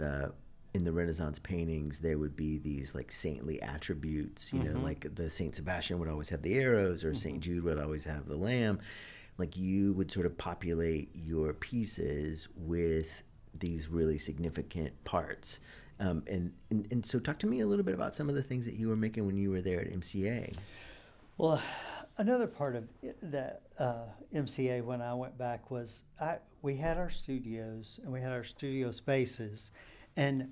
in the Renaissance paintings there would be these like saintly attributes, like the Saint Sebastian would always have the arrows, or Saint Jude would always have the lamb. Like you would sort of populate your pieces with these really significant parts. And so talk to me a little bit about some of the things that you were making when you were there at MCA. Well, another part of that MCA when I went back was we had our studios and we had our studio spaces, and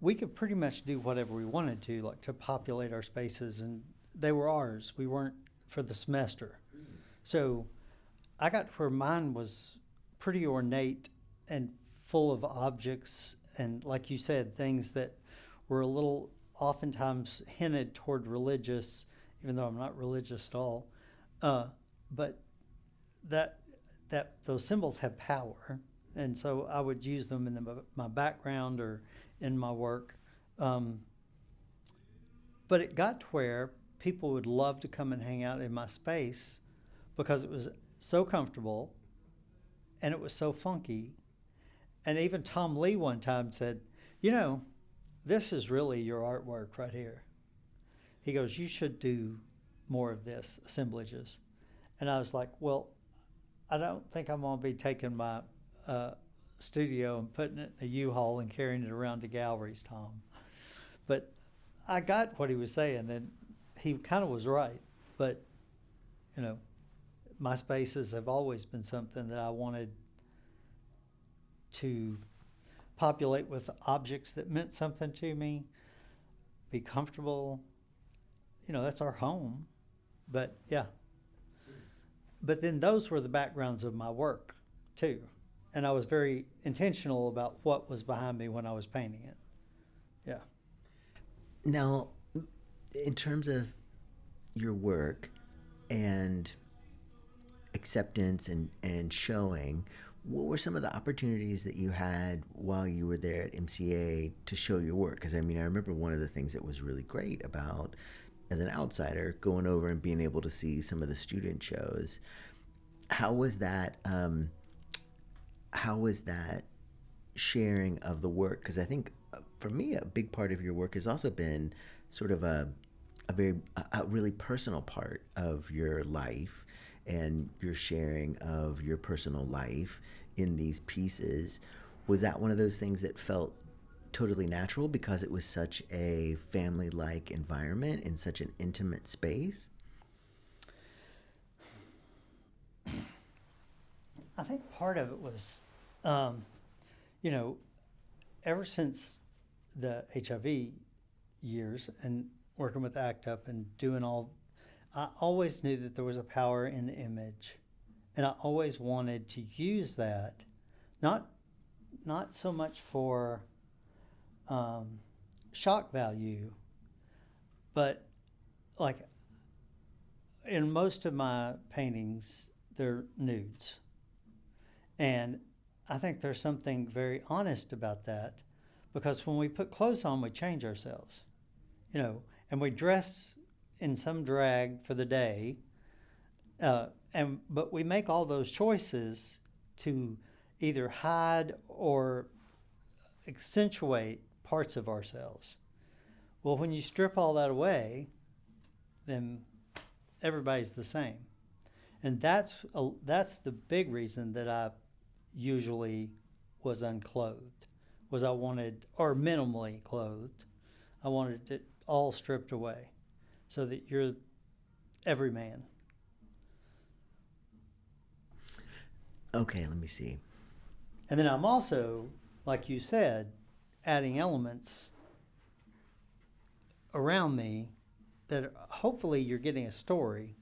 we could pretty much do whatever we wanted to, like to populate our spaces, and they were ours. We weren't for the semester. So I got where mine was pretty ornate and full of objects, and like you said, things that were a little oftentimes hinted toward religious, even though I'm not religious at all. But that those symbols have power, and so I would use them in my background or in my work. But it got to where people would love to come and hang out in my space because it was so comfortable and it was so funky. And even Tom Lee one time said, this is really your artwork right here. He goes, you should do more of this, assemblages. And I was like, well, I don't think I'm going to be taking my studio and putting it in a U-Haul and carrying it around to galleries, Tom. But I got what he was saying, and he kind of was right. But, you know, my spaces have always been something that I wanted to populate with objects that meant something to me, be comfortable. You know, that's our home. But yeah. But then those were the backgrounds of my work too. And I was very intentional about what was behind me when I was painting it. Yeah. Now, in terms of your work and acceptance and showing, what were some of the opportunities that you had while you were there at MCA to show your work? Because I mean, I remember one of the things that was really great about, as an outsider, going over and being able to see some of the student shows. How was that? How was that sharing of the work? Because I think for me, a big part of your work has also been sort of a really personal part of your life and your sharing of your personal life in these pieces. Was that one of those things that felt totally natural because it was such a family-like environment in such an intimate space? I think part of it was, you know, ever since the HIV years and working with ACT UP and doing all, I always knew that there was a power in the image, and I always wanted to use that, not so much for shock value, but like in most of my paintings, they're nudes. And I think there's something very honest about that, because when we put clothes on, we change ourselves, you know, and we dress in some drag for the day, but we make all those choices to either hide or accentuate parts of ourselves. Well, when you strip all that away, then everybody's the same. And that's the big reason that I usually was unclothed, was I wanted, or minimally clothed. I wanted it all stripped away so that you're every man. Okay, let me see. And then I'm also, like you said, adding elements around me that hopefully you're getting a story,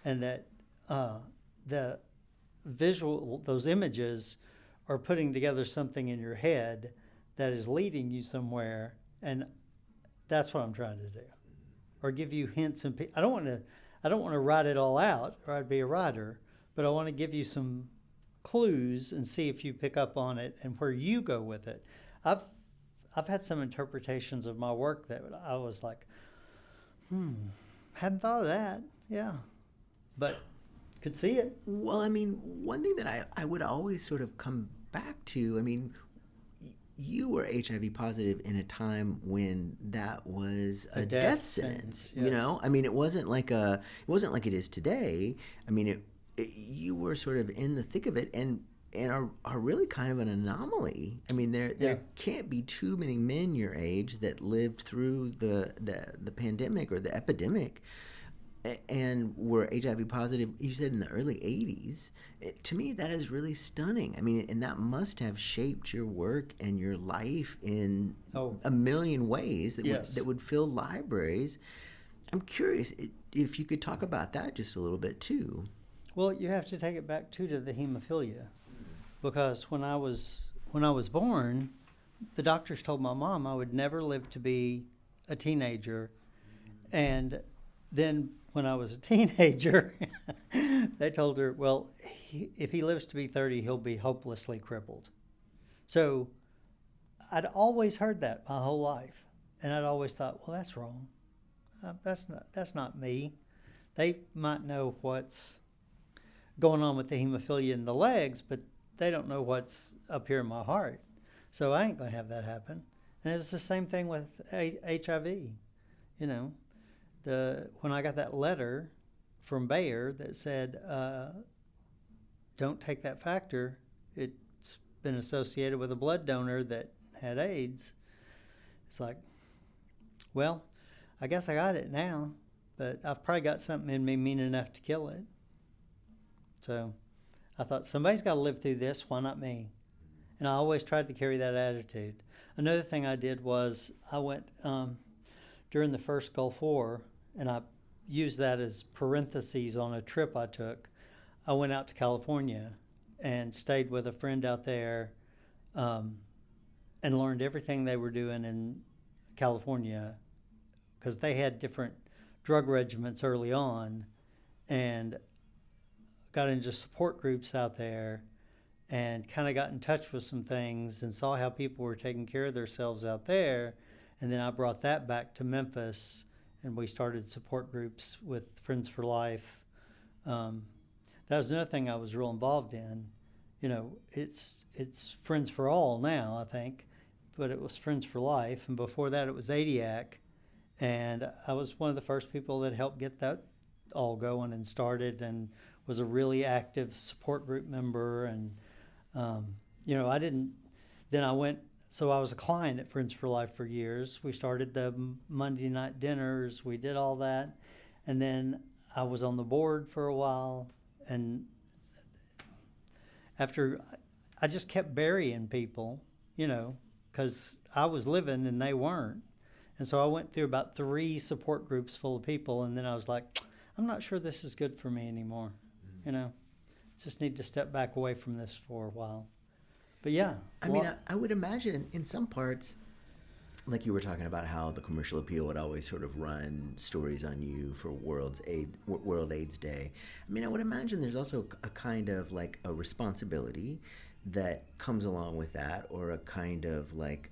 and that the visual, those images are putting together something in your head that is leading you somewhere, and that's what I'm trying to do, or give you hints and I don't want to write it all out, or I'd be a writer, but I want to give you some clues and see if you pick up on it and where you go with it. I've had some interpretations of my work that I was like, hadn't thought of that. Yeah, but could see it. Well, I mean, one thing that I would always sort of come back to, I mean, you were HIV positive in a time when that was a death sentence. Yes. You know, I mean, it wasn't like it is today. I mean, you were sort of in the thick of it, and are really kind of an anomaly. I mean, there can't be too many men your age that lived through the pandemic or the epidemic and were HIV positive, you said in the early 80s. To me, that is really stunning. I mean, and that must have shaped your work and your life in a million ways that would fill libraries. I'm curious if you could talk about that just a little bit too. Well, you have to take it back to the hemophilia, because when I was born, the doctors told my mom I would never live to be a teenager, and then when I was a teenager, they told her, well, if he lives to be 30, he'll be hopelessly crippled. So I'd always heard that my whole life, and I'd always thought, well, that's wrong. That's not me. They might know what's going on with the hemophilia in the legs, but they don't know what's up here in my heart. So I ain't going to have that happen. And it's the same thing with HIV. You know, when I got that letter from Bayer that said, don't take that factor, it's been associated with a blood donor that had AIDS. It's like, well, I guess I got it now, but I've probably got something in me mean enough to kill it. So I thought, somebody's got to live through this. Why not me? And I always tried to carry that attitude. Another thing I did was I went during the first Gulf War, and I used that as parentheses on a trip I took. I went out to California and stayed with a friend out there and learned everything they were doing in California, because they had different drug regimens early on, and got into support groups out there and kind of got in touch with some things and saw how people were taking care of themselves out there. And then I brought that back to Memphis, and we started support groups with Friends for Life. That was another thing I was real involved in. You know, it's Friends for All now, I think, but it was Friends for Life, and before that it was ADIAC, and I was one of the first people that helped get that all going and started, and was a really active support group member. And you know, I was a client at Friends for Life for years. We started the Monday night dinners, we did all that, and then I was on the board for a while. And after, I just kept burying people, you know, because I was living and they weren't. And so I went through about 3 support groups full of people, and then I was like, I'm not sure this is good for me anymore. You know, just need to step back away from this for a while. But yeah. I mean, I would imagine in some parts, like you were talking about how the commercial appeal would always sort of run stories on you for World AIDS Day. I mean, I would imagine there's also a kind of like a responsibility that comes along with that, or a kind of like,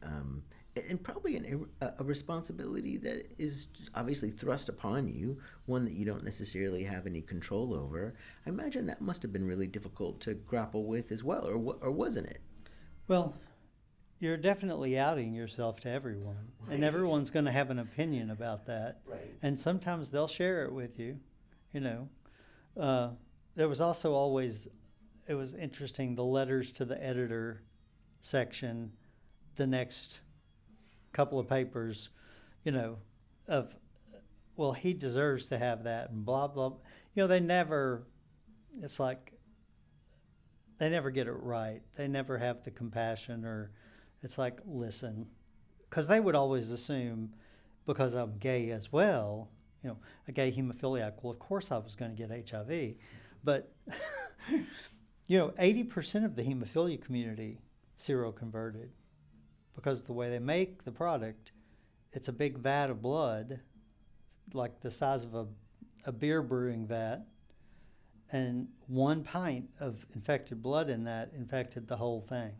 and probably a responsibility that is obviously thrust upon you, one that you don't necessarily have any control over. I imagine that must have been really difficult to grapple with as well, or wasn't it? Well, you're definitely outing yourself to everyone, right. And everyone's going to have an opinion about that. Right. And sometimes they'll share it with you, you know. There was also always, it was interesting, the letters to the editor section, the next couple of papers, you know, of, well, he deserves to have that, and blah, blah. You know, they never get it right. They never have the compassion, or it's like, listen, because they would always assume, because I'm gay as well, you know, a gay hemophiliac, well, of course I was going to get HIV. But, you know, 80% of the hemophilia community seroconverted, because the way they make the product, it's a big vat of blood, like the size of a beer brewing vat, and 1 pint of infected blood in that infected the whole thing.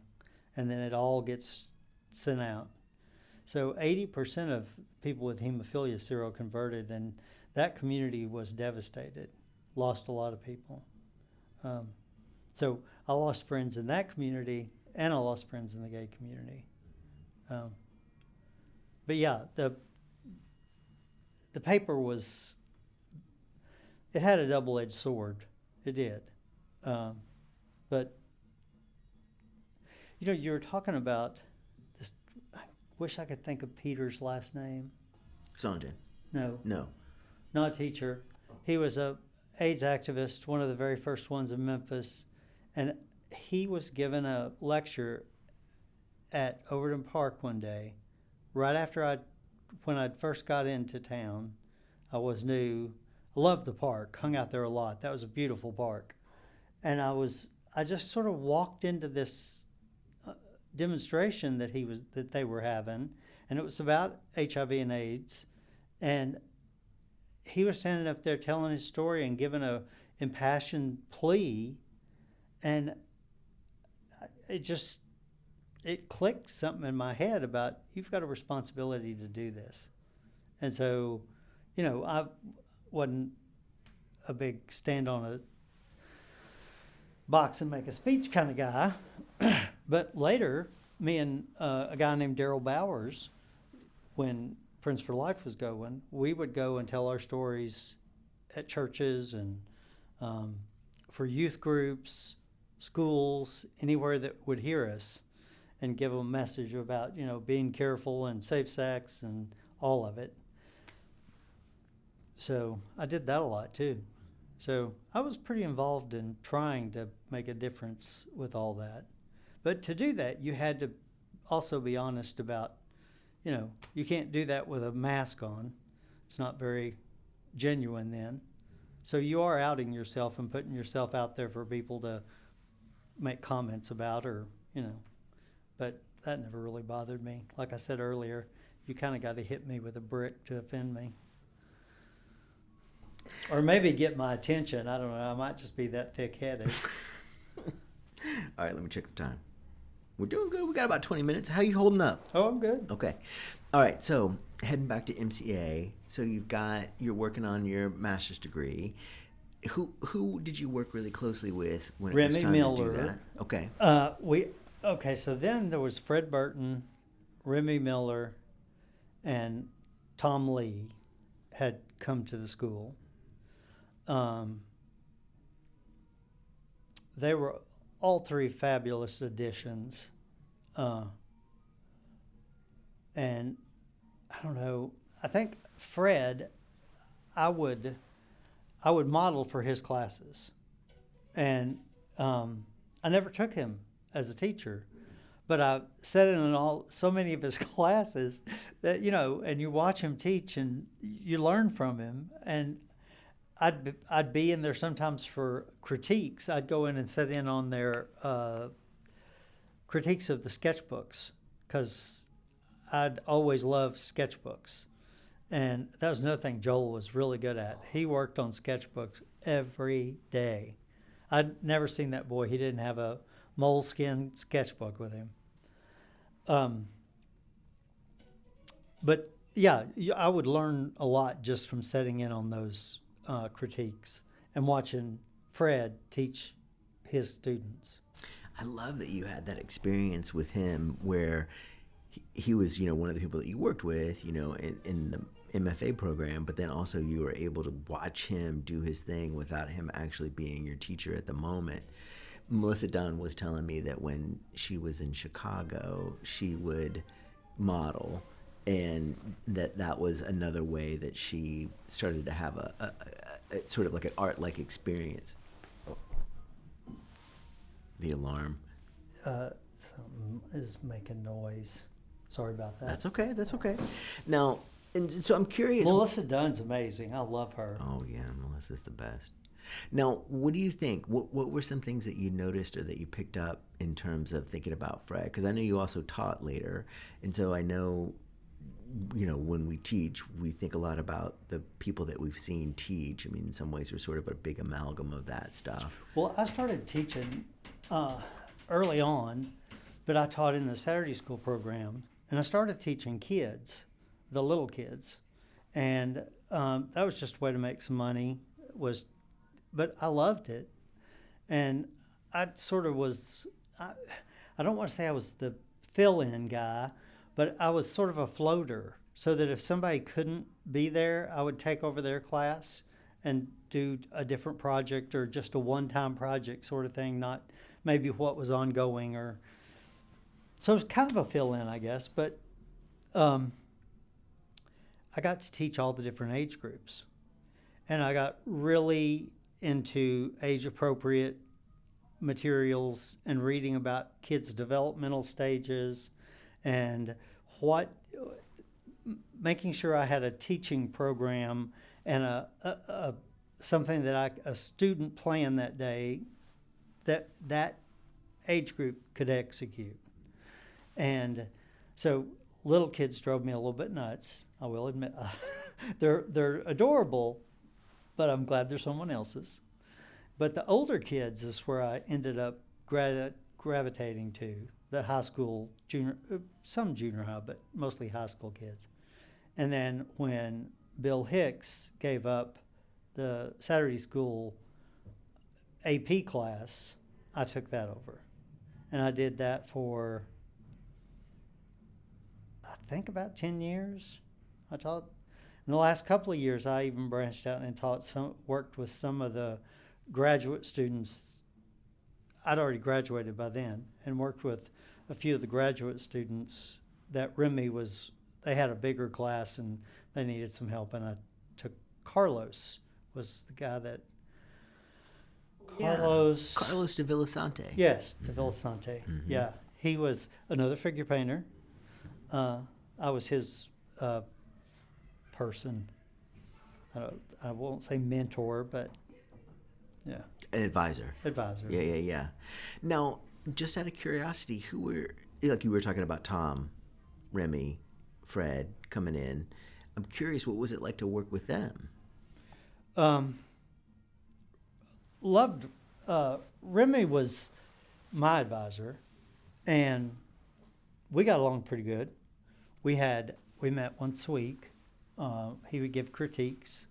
And then it all gets sent out. So 80% of people with hemophilia seroconverted, and that community was devastated, lost a lot of people. So I lost friends in that community, and I lost friends in the gay community. But yeah, the paper was, it had a double-edged sword. It did. But, you know, you were talking about this, I wish I could think of Peter's last name. Sanjay. No. No. Not a teacher. He was a AIDS activist, one of the very first ones in Memphis. And he was given a lecture at Overton Park one day, right after when I'd first got into town. I was new. I loved the park, hung out there a lot. That was a beautiful park. And I just sort of walked into this demonstration that they were having, and it was about HIV and AIDS. And he was standing up there telling his story and giving a impassioned plea, and it clicked something in my head about, you've got a responsibility to do this. And so, you know, I wasn't a big stand on a box and make a speech kind of guy. But later, me and a guy named Daryl Bowers, when Friends for Life was going, we would go and tell our stories at churches and for youth groups, schools, anywhere that would hear us, and give them a message about, being careful and safe sex and all of it. So I did that a lot too. So I was pretty involved in trying to make a difference with all that. But to do that, you had to also be honest about, you can't do that with a mask on. It's not very genuine then. So you are outing yourself and putting yourself out there for people to make comments about, or, but that never really bothered me. Like I said earlier, you kind of got to hit me with a brick to offend me. Or maybe get my attention. I don't know. I might just be that thick-headed. All right, let me check the time. We're doing good. We got about 20 minutes. How you holding up? Oh, I'm good. Okay. All right, so heading back to MCA. So you're working on your master's degree. Who did you work really closely with when it was time Miller. to do that? Okay. So then there was Fred Burton, Remy Miller, and Tom Lee had come to the school. They were all three fabulous additions. And I don't know, I think Fred, I would model for his classes. And I never took him as a teacher, but I sat in so many of his classes that, and you watch him teach and you learn from him. And I'd be in there sometimes for critiques. I'd go in and sit in on their critiques of the sketchbooks, because I'd always loved sketchbooks. And that was another thing Joel was really good at. He worked on sketchbooks every day. I'd never seen that boy. He didn't have a moleskin sketchbook with him. But yeah, I would learn a lot just from sitting in on those critiques and watching Fred teach his students. I love that you had that experience with him where he was, one of the people that you worked with, in the MFA program, but then also you were able to watch him do his thing without him actually being your teacher at the moment. Melissa Dunn was telling me that when she was in Chicago, she would model, and that was another way that she started to have a sort of like an art-like experience. The alarm. Something is making noise. Sorry about that. That's okay. Now, and so I'm curious. Melissa Dunn's amazing. I love her. Oh, yeah, Melissa's the best. Now, what do you think? What were some things that you noticed or that you picked up in terms of thinking about Fred? Because I know you also taught later, and so I know, when we teach, we think a lot about the people that we've seen teach. I mean, in some ways, we're sort of a big amalgam of that stuff. Well, I started teaching early on, but I taught in the Saturday school program, and I started teaching kids, the little kids, and that was just a way to make some money. But I loved it, and I sort of was. I don't want to say I was the fill-in guy, but I was sort of a floater, so that if somebody couldn't be there, I would take over their class and do a different project or just a one-time project sort of thing, not maybe what was ongoing. Or so it was kind of a fill-in, I guess. But I got to teach all the different age groups, and I got really into age-appropriate materials and reading about kids' developmental stages, and making sure I had a teaching program and a something that a student plan that day that age group could execute. And so little kids drove me a little bit nuts, I will admit. They're adorable, but I'm glad they're someone else's. But the older kids is where I ended up gravitating to, the high school, some junior high, but mostly high school kids. And then when Bill Hicks gave up the Saturday school AP class, I took that over. And I did that for, I think, about 10 years. I taught. In the last couple of years, I even branched out and worked with some of the graduate students. I'd already graduated by then and worked with a few of the graduate students that Remy was, they had a bigger class and they needed some help. And I took Carlos, was the guy that, Carlos de Villasante. Yes, de Villasante. Mm-hmm. Yeah. He was another figure painter. I was his person. I won't say mentor, but yeah. An advisor. Yeah. Now, just out of curiosity, who were, like you were talking about Tom, Remy, Fred coming in. I'm curious, what was it like to work with them? Loved, Remy was my advisor, and we got along pretty good. We met once a week. He would give critiques.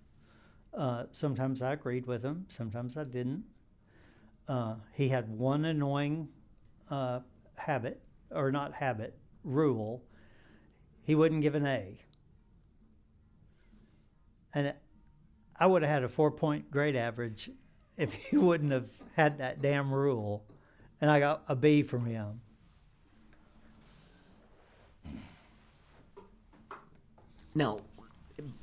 Sometimes I agreed with him, sometimes I didn't. He had one annoying rule. He wouldn't give an A. And I would have had a 4-point grade average if he wouldn't have had that damn rule. And I got a B from him. No,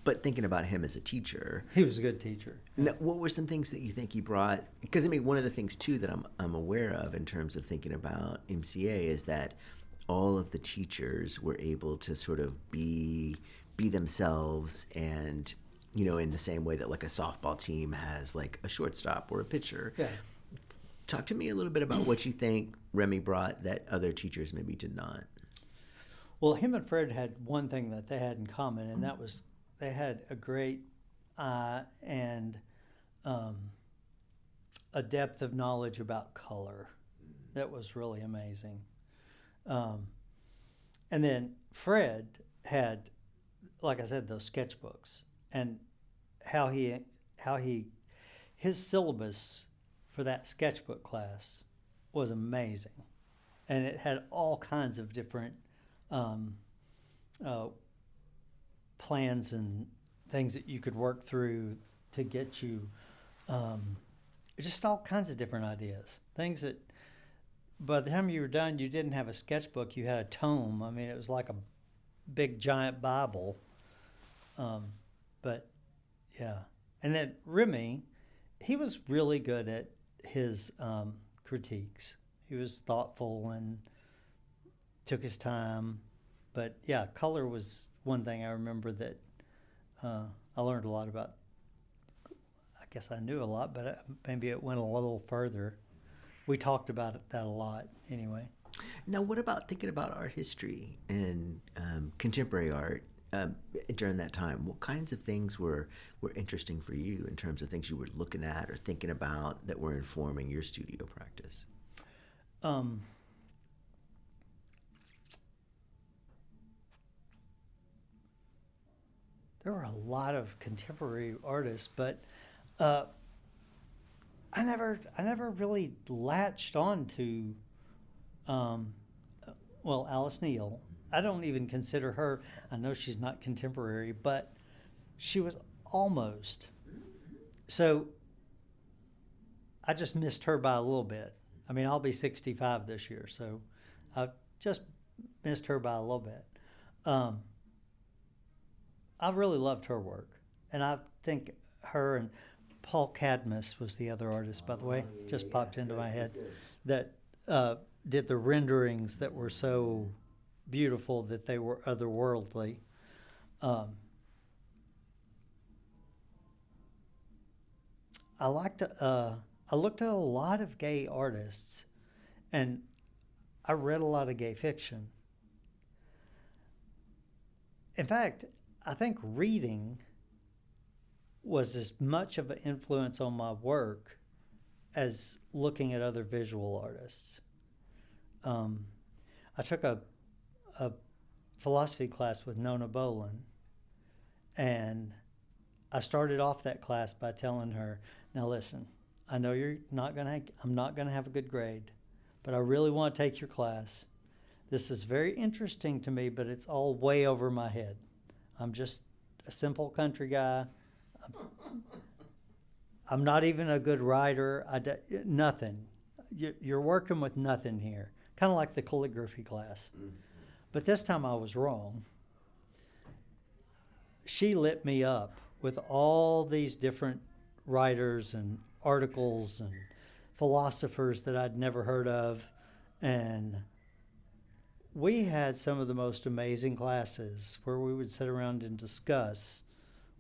but thinking about him as a teacher, he was a good teacher. Now, what were some things that you think he brought? Because I mean, one of the things too that I'm aware of in terms of thinking about MCA is that all of the teachers were able to sort of be themselves, and in the same way that like a softball team has like a shortstop or a pitcher. Yeah. Talk to me a little bit about what you think Remy brought that other teachers maybe did not. Well, him and Fred had one thing that they had in common, and that was they had a great eye and a depth of knowledge about color that was really amazing. And then Fred had, like I said, those sketchbooks, and his syllabus for that sketchbook class was amazing, and it had all kinds of different plans and things that you could work through to get you just all kinds of different ideas, things that by the time you were done, you didn't have a sketchbook, you had a tome. I mean, it was like a big giant Bible. But yeah. And then Remy, he was really good at his critiques. He was thoughtful and took his time. But yeah, color was one thing I remember that I learned a lot about. I guess I knew a lot, but maybe it went a little further. We talked about that a lot anyway. Now, what about thinking about art history and contemporary art during that time? What kinds of things were interesting for you in terms of things you were looking at or thinking about that were informing your studio practice? There were a lot of contemporary artists, but I never really latched on to, Alice Neal. I don't even consider her, I know she's not contemporary, but she was almost. So I just missed her by a little bit. I mean, I'll be 65 this year, so I just missed her by a little bit. I really loved her work, and I think her and Paul Cadmus was the other artist, by the way, just popped into my head, that did the renderings that were so beautiful that they were otherworldly. I looked at a lot of gay artists, and I read a lot of gay fiction. In fact, I think reading was as much of an influence on my work as looking at other visual artists. I took a philosophy class with Nona Bolin, and I started off that class by telling her, now listen, I know I'm not gonna have a good grade, but I really want to take your class. This is very interesting to me, but it's all way over my head. I'm just a simple country guy. I'm not even a good writer. Nothing. you're working with nothing here, kind of like the calligraphy class. But this time I was wrong. She lit me up with all these different writers and articles and philosophers that I'd never heard of. And we had some of the most amazing classes where we would sit around and discuss,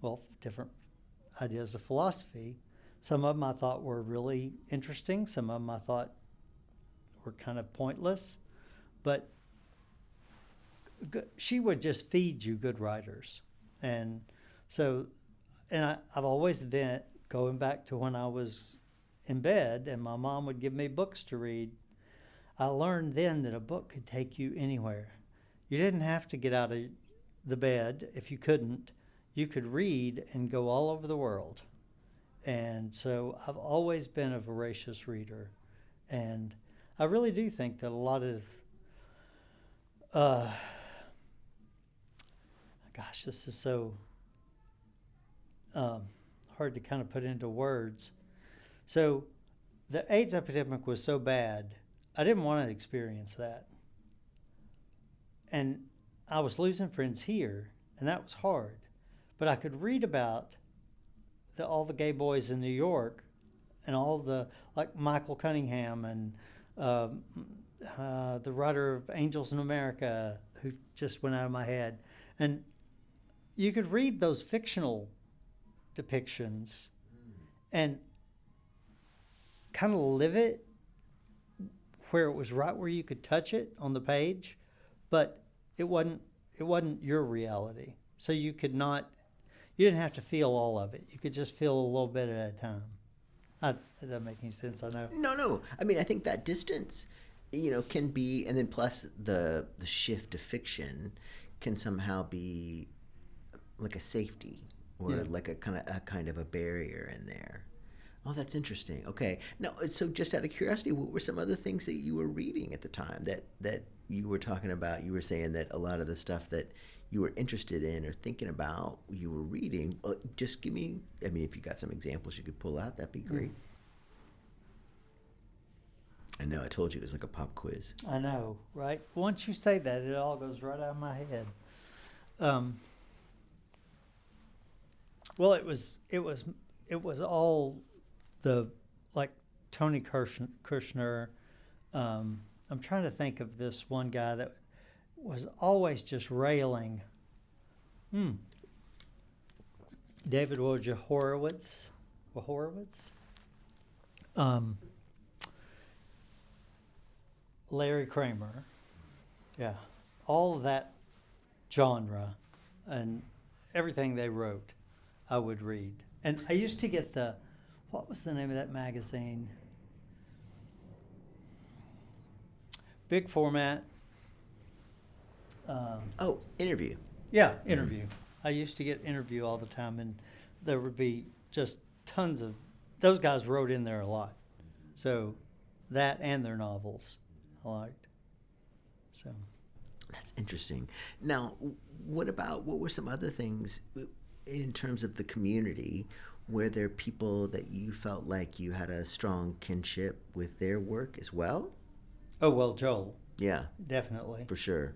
well, different ideas of philosophy. Some of them I thought were really interesting. Some of them I thought were kind of pointless. But she would just feed you good writers. And so, I've always been, going back to when I was in bed and my mom would give me books to read, I learned then that a book could take you anywhere. You didn't have to get out of the bed if you couldn't. You could read and go all over the world. And so I've always been a voracious reader. And I really do think that a lot of, gosh, this is so hard to kind of put into words. So the AIDS epidemic was so bad, I didn't want to experience that. And I was losing friends here, and that was hard. But I could read about all the gay boys in New York and all the, like Michael Cunningham and the writer of Angels in America, who just went out of my head. And you could read those fictional depictions and kind of live it where it was right where you could touch it on the page, but it wasn't your reality. So you didn't have to feel all of it. You could just feel a little bit at a time. That doesn't make any sense, I know. No. I mean, I think that distance, can be, and then plus the shift to fiction can somehow be like a safety or like a kind of a barrier in there. Oh, that's interesting. Okay. Now, so just out of curiosity, what were some other things that you were reading at the time that you were talking about? You were saying that a lot of the stuff that you were interested in or thinking about, you were reading. Just give me, if you got some examples you could pull out, that'd be great. I know, I told you it was like a pop quiz. I know, right? Once you say that, it all goes right out of my head. Well, it was all the, like, Tony Kushner. I'm trying to think of this one guy that was always just railing. David Wojciechowicz. Larry Kramer. Yeah. All of that genre and everything they wrote, I would read. And I used to get what was the name of that magazine? Big format. Interview. Yeah, Interview. I used to get Interview all the time, and there would be just tons of, those guys wrote in there a lot. So that and their novels I liked. So that's interesting. Now, what were some other things in terms of the community? Were there people that you felt like you had a strong kinship with their work as well? Oh, well, Joel. Yeah. Definitely. For sure.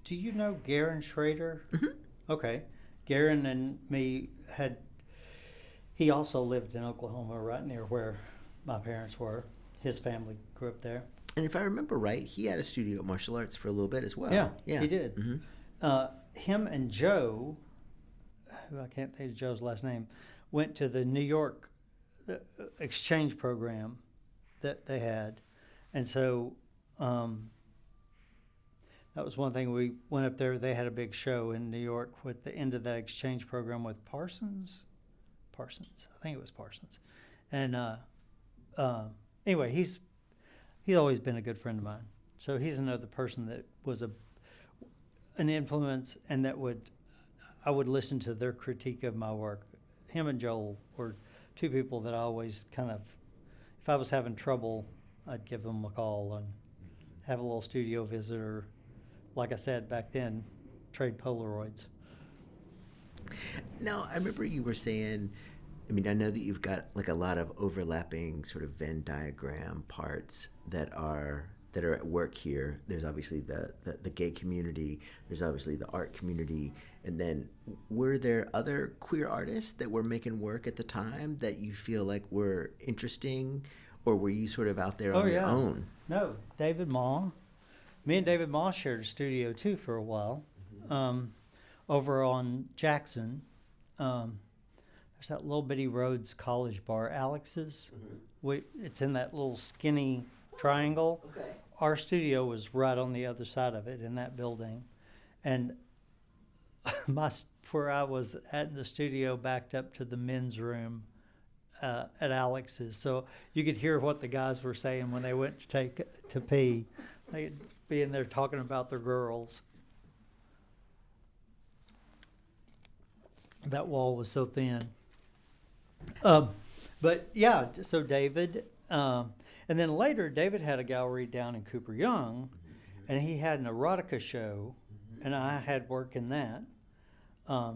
Do you know Garen Schrader? Mm-hmm. Okay. Garen and me he also lived in Oklahoma, right near where my parents were. His family grew up there. And if I remember right, he had a studio at Martial Arts for a little bit as well. Yeah. He did. Mm-hmm. Him and Joe, who I can't think of Joe's last name, went to the New York exchange program that they had. And so that was one thing. We went up there. They had a big show in New York with the end of that exchange program with Parsons. I think it was Parsons. And anyway, he's always been a good friend of mine. So he's another person that was an influence, and I would listen to their critique of my work. Him and Joel were two people that I always kind of, if I was having trouble, I'd give them a call and have a little studio visit, or, like I said back then, trade Polaroids. Now, I remember you were saying I mean, I know that you've got like a lot of overlapping sort of Venn diagram parts that are at work here. There's obviously the gay community. There's obviously the art community. And then, were there other queer artists that were making work at the time that you feel like were interesting, or were you sort of out there Oh on your yeah. own? No, David Maw. Me and David Maw shared a studio too for a while, um, over on Jackson. There's that little bitty Rhodes College bar, Alex's. It's in that little skinny triangle. Okay. Our studio was right on the other side of it in that building, and where I was at the studio backed up to the men's room at Alex's, so you could hear what the guys were saying when they went to pee. They'd be in there talking about their girls. That wall was so thin. But yeah, so David, and then later David had a gallery down in Cooper Young, and he had an erotica show, and I had work in that. Try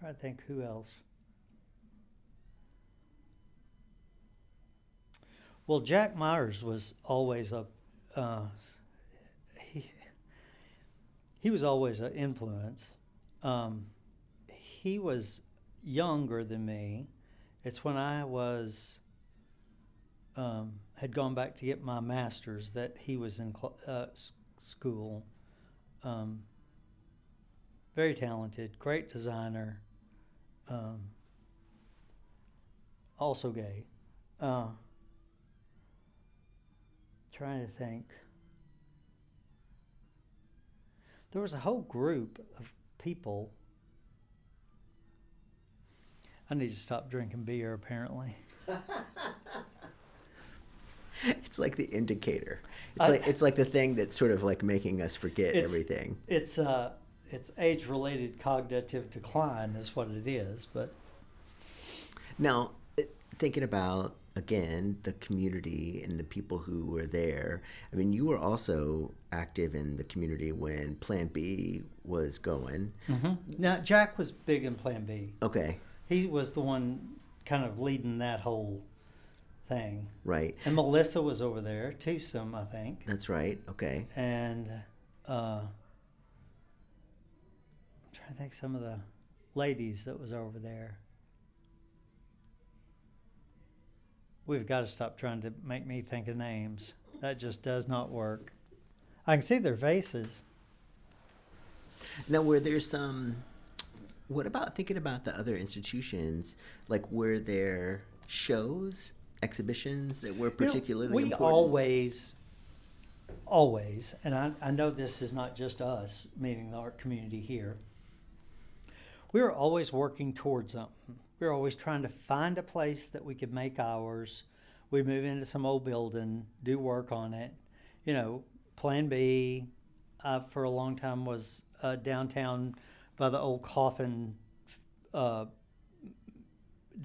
to think who else. Well, Jack Myers was always he he was always an influence. He was younger than me. It's when I was had gone back to get my master's that he was in school. Very talented, great designer. Also gay. Trying to think. There was a whole group of people. I need to stop drinking beer, apparently. It's like the indicator. It's like the thing that's sort of like making us forget everything. It's age-related cognitive decline is what it is. But now, thinking about again the community and the people who were there. I mean, you were also active in the community when Plan B was going. Mm-hmm. Now, Jack was big in Plan B. Okay. He was the one kind of leading that whole thing. Right. And Melissa was over there too, I think. That's right. Okay. And I'm trying to think some of the ladies that was over there. We've got to stop trying to make me think of names. That just does not work. I can see their faces. Now, were there some... What about thinking about the other institutions? Like, were there shows, exhibitions that were particularly important? We always, and I know this is not just us, meaning the art community here, we were always working towards something. We were always trying to find a place that we could make ours. We'd move into some old building, do work on it. You know, Plan B for a long time was downtown by the old coffin down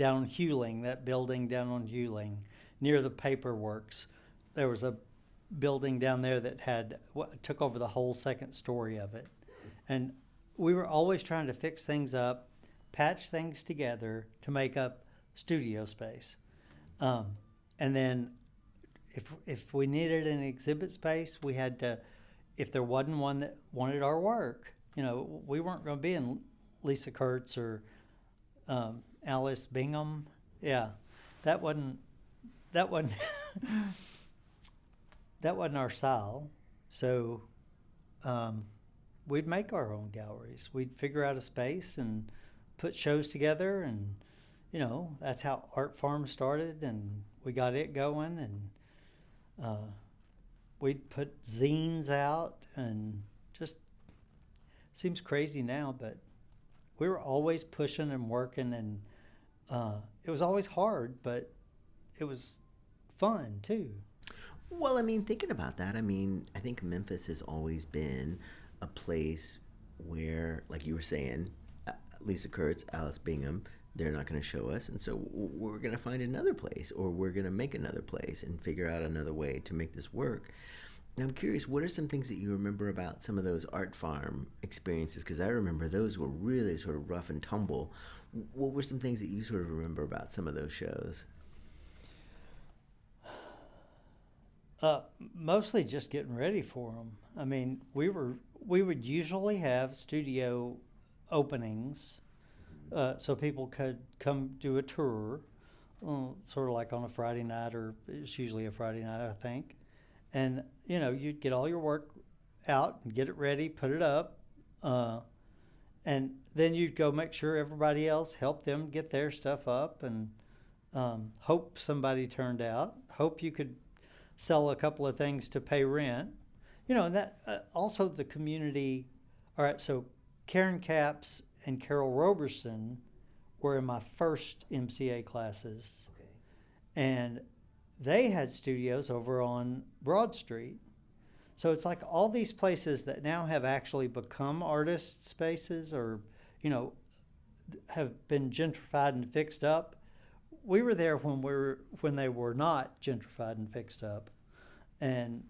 on Hewling, that building down on Hewling, near the paperworks. There was a building down there that took over the whole second story of it. And we were always trying to fix things up, patch things together to make up studio space. And then if we needed an exhibit space, we had to, if there wasn't one that wanted our work, you know, we weren't going to be in Lisa Kurtz or Alice Bingham. Yeah, that wasn't that wasn't our style. So we'd make our own galleries. We'd figure out a space and put shows together, and you know, that's how Art Farm started, and we got it going, and we'd put zines out, and just seems crazy now, but we were always pushing and working, and it was always hard, but it was fun too. Well, I mean, thinking about that, I mean, I think Memphis has always been a place where, like you were saying, Lisa Kurtz, Alice Bingham, they're not going to show us, and so we're going to find another place, or we're going to make another place and figure out another way to make this work. Now I'm curious, what are some things that you remember about some of those art farm experiences? Because I remember those were really sort of rough and tumble. What were some things that you sort of remember about some of those shows? Uh, Mostly just getting ready for them. I mean, we would usually have studio openings, so people could come do a tour, sort of like on a Friday night, or it's usually a Friday night, I think. And you'd get all your work out and get it ready, put it up, uh, and then you'd go make sure everybody else helped them get their stuff up, and hope somebody turned out. Hope you could sell a couple of things to pay rent. And that also the community. All right, so Karen Capps and Carol Roberson were in my first MCA classes, Okay. and they had studios over on Broad Street. So it's like all these places that now have actually become artist spaces, or you know have been gentrified and fixed up. We were there when they were not gentrified and fixed up, and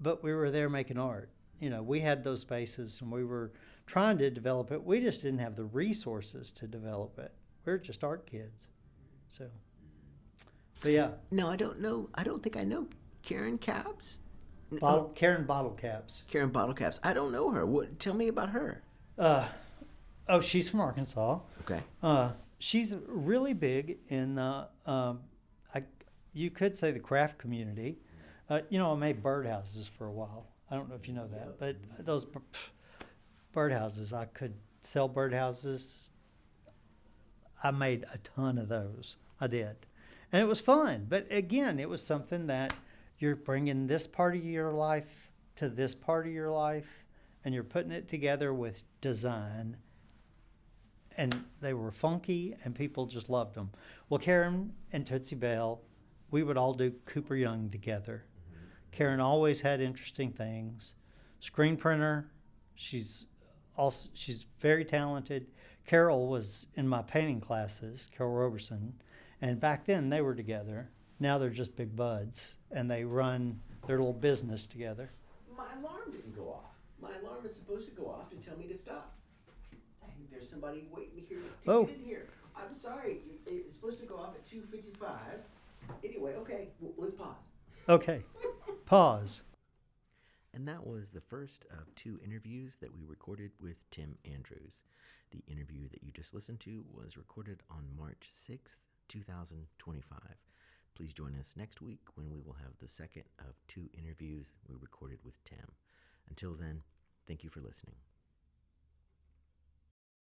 but we were there making art. We had those spaces and we were trying to develop it. We just didn't have the resources to develop it. We were just art kids. So, but yeah, No, I don't know. I don't think I know Karen Caps. Karen Bottle Caps. Karen Bottle Caps. I don't know her. What? Tell me about her. Uh, oh, she's from Arkansas. Okay. She's really big in I, you could say the craft community. I made birdhouses for a while. I don't know if you know that, but those birdhouses, I could sell birdhouses. I made a ton of those. I did. And it was fun. But again, it was something that you're bringing this part of your life to this part of your life, and you're putting it together with design. And they were funky, and people just loved them. Well, Karen and Tootsie Bell, we would all do Cooper Young together. Karen always had interesting things. Screen printer, she's very talented. Carol was in my painting classes, Carol Roberson, and back then they were together. Now they're just big buds, and they run their little business together. My alarm didn't go off. My alarm is supposed to go off to tell me to stop. I think there's somebody waiting here to get in here. I'm sorry. It's supposed to go off at 2:55. Anyway, okay, let's pause. Okay, pause. And that was the first of two interviews that we recorded with Tim Andrews. The interview that you just listened to was recorded on March 6th, 2025. Please join us next week when we will have the second of two interviews we recorded with Tim. Until then, thank you for listening.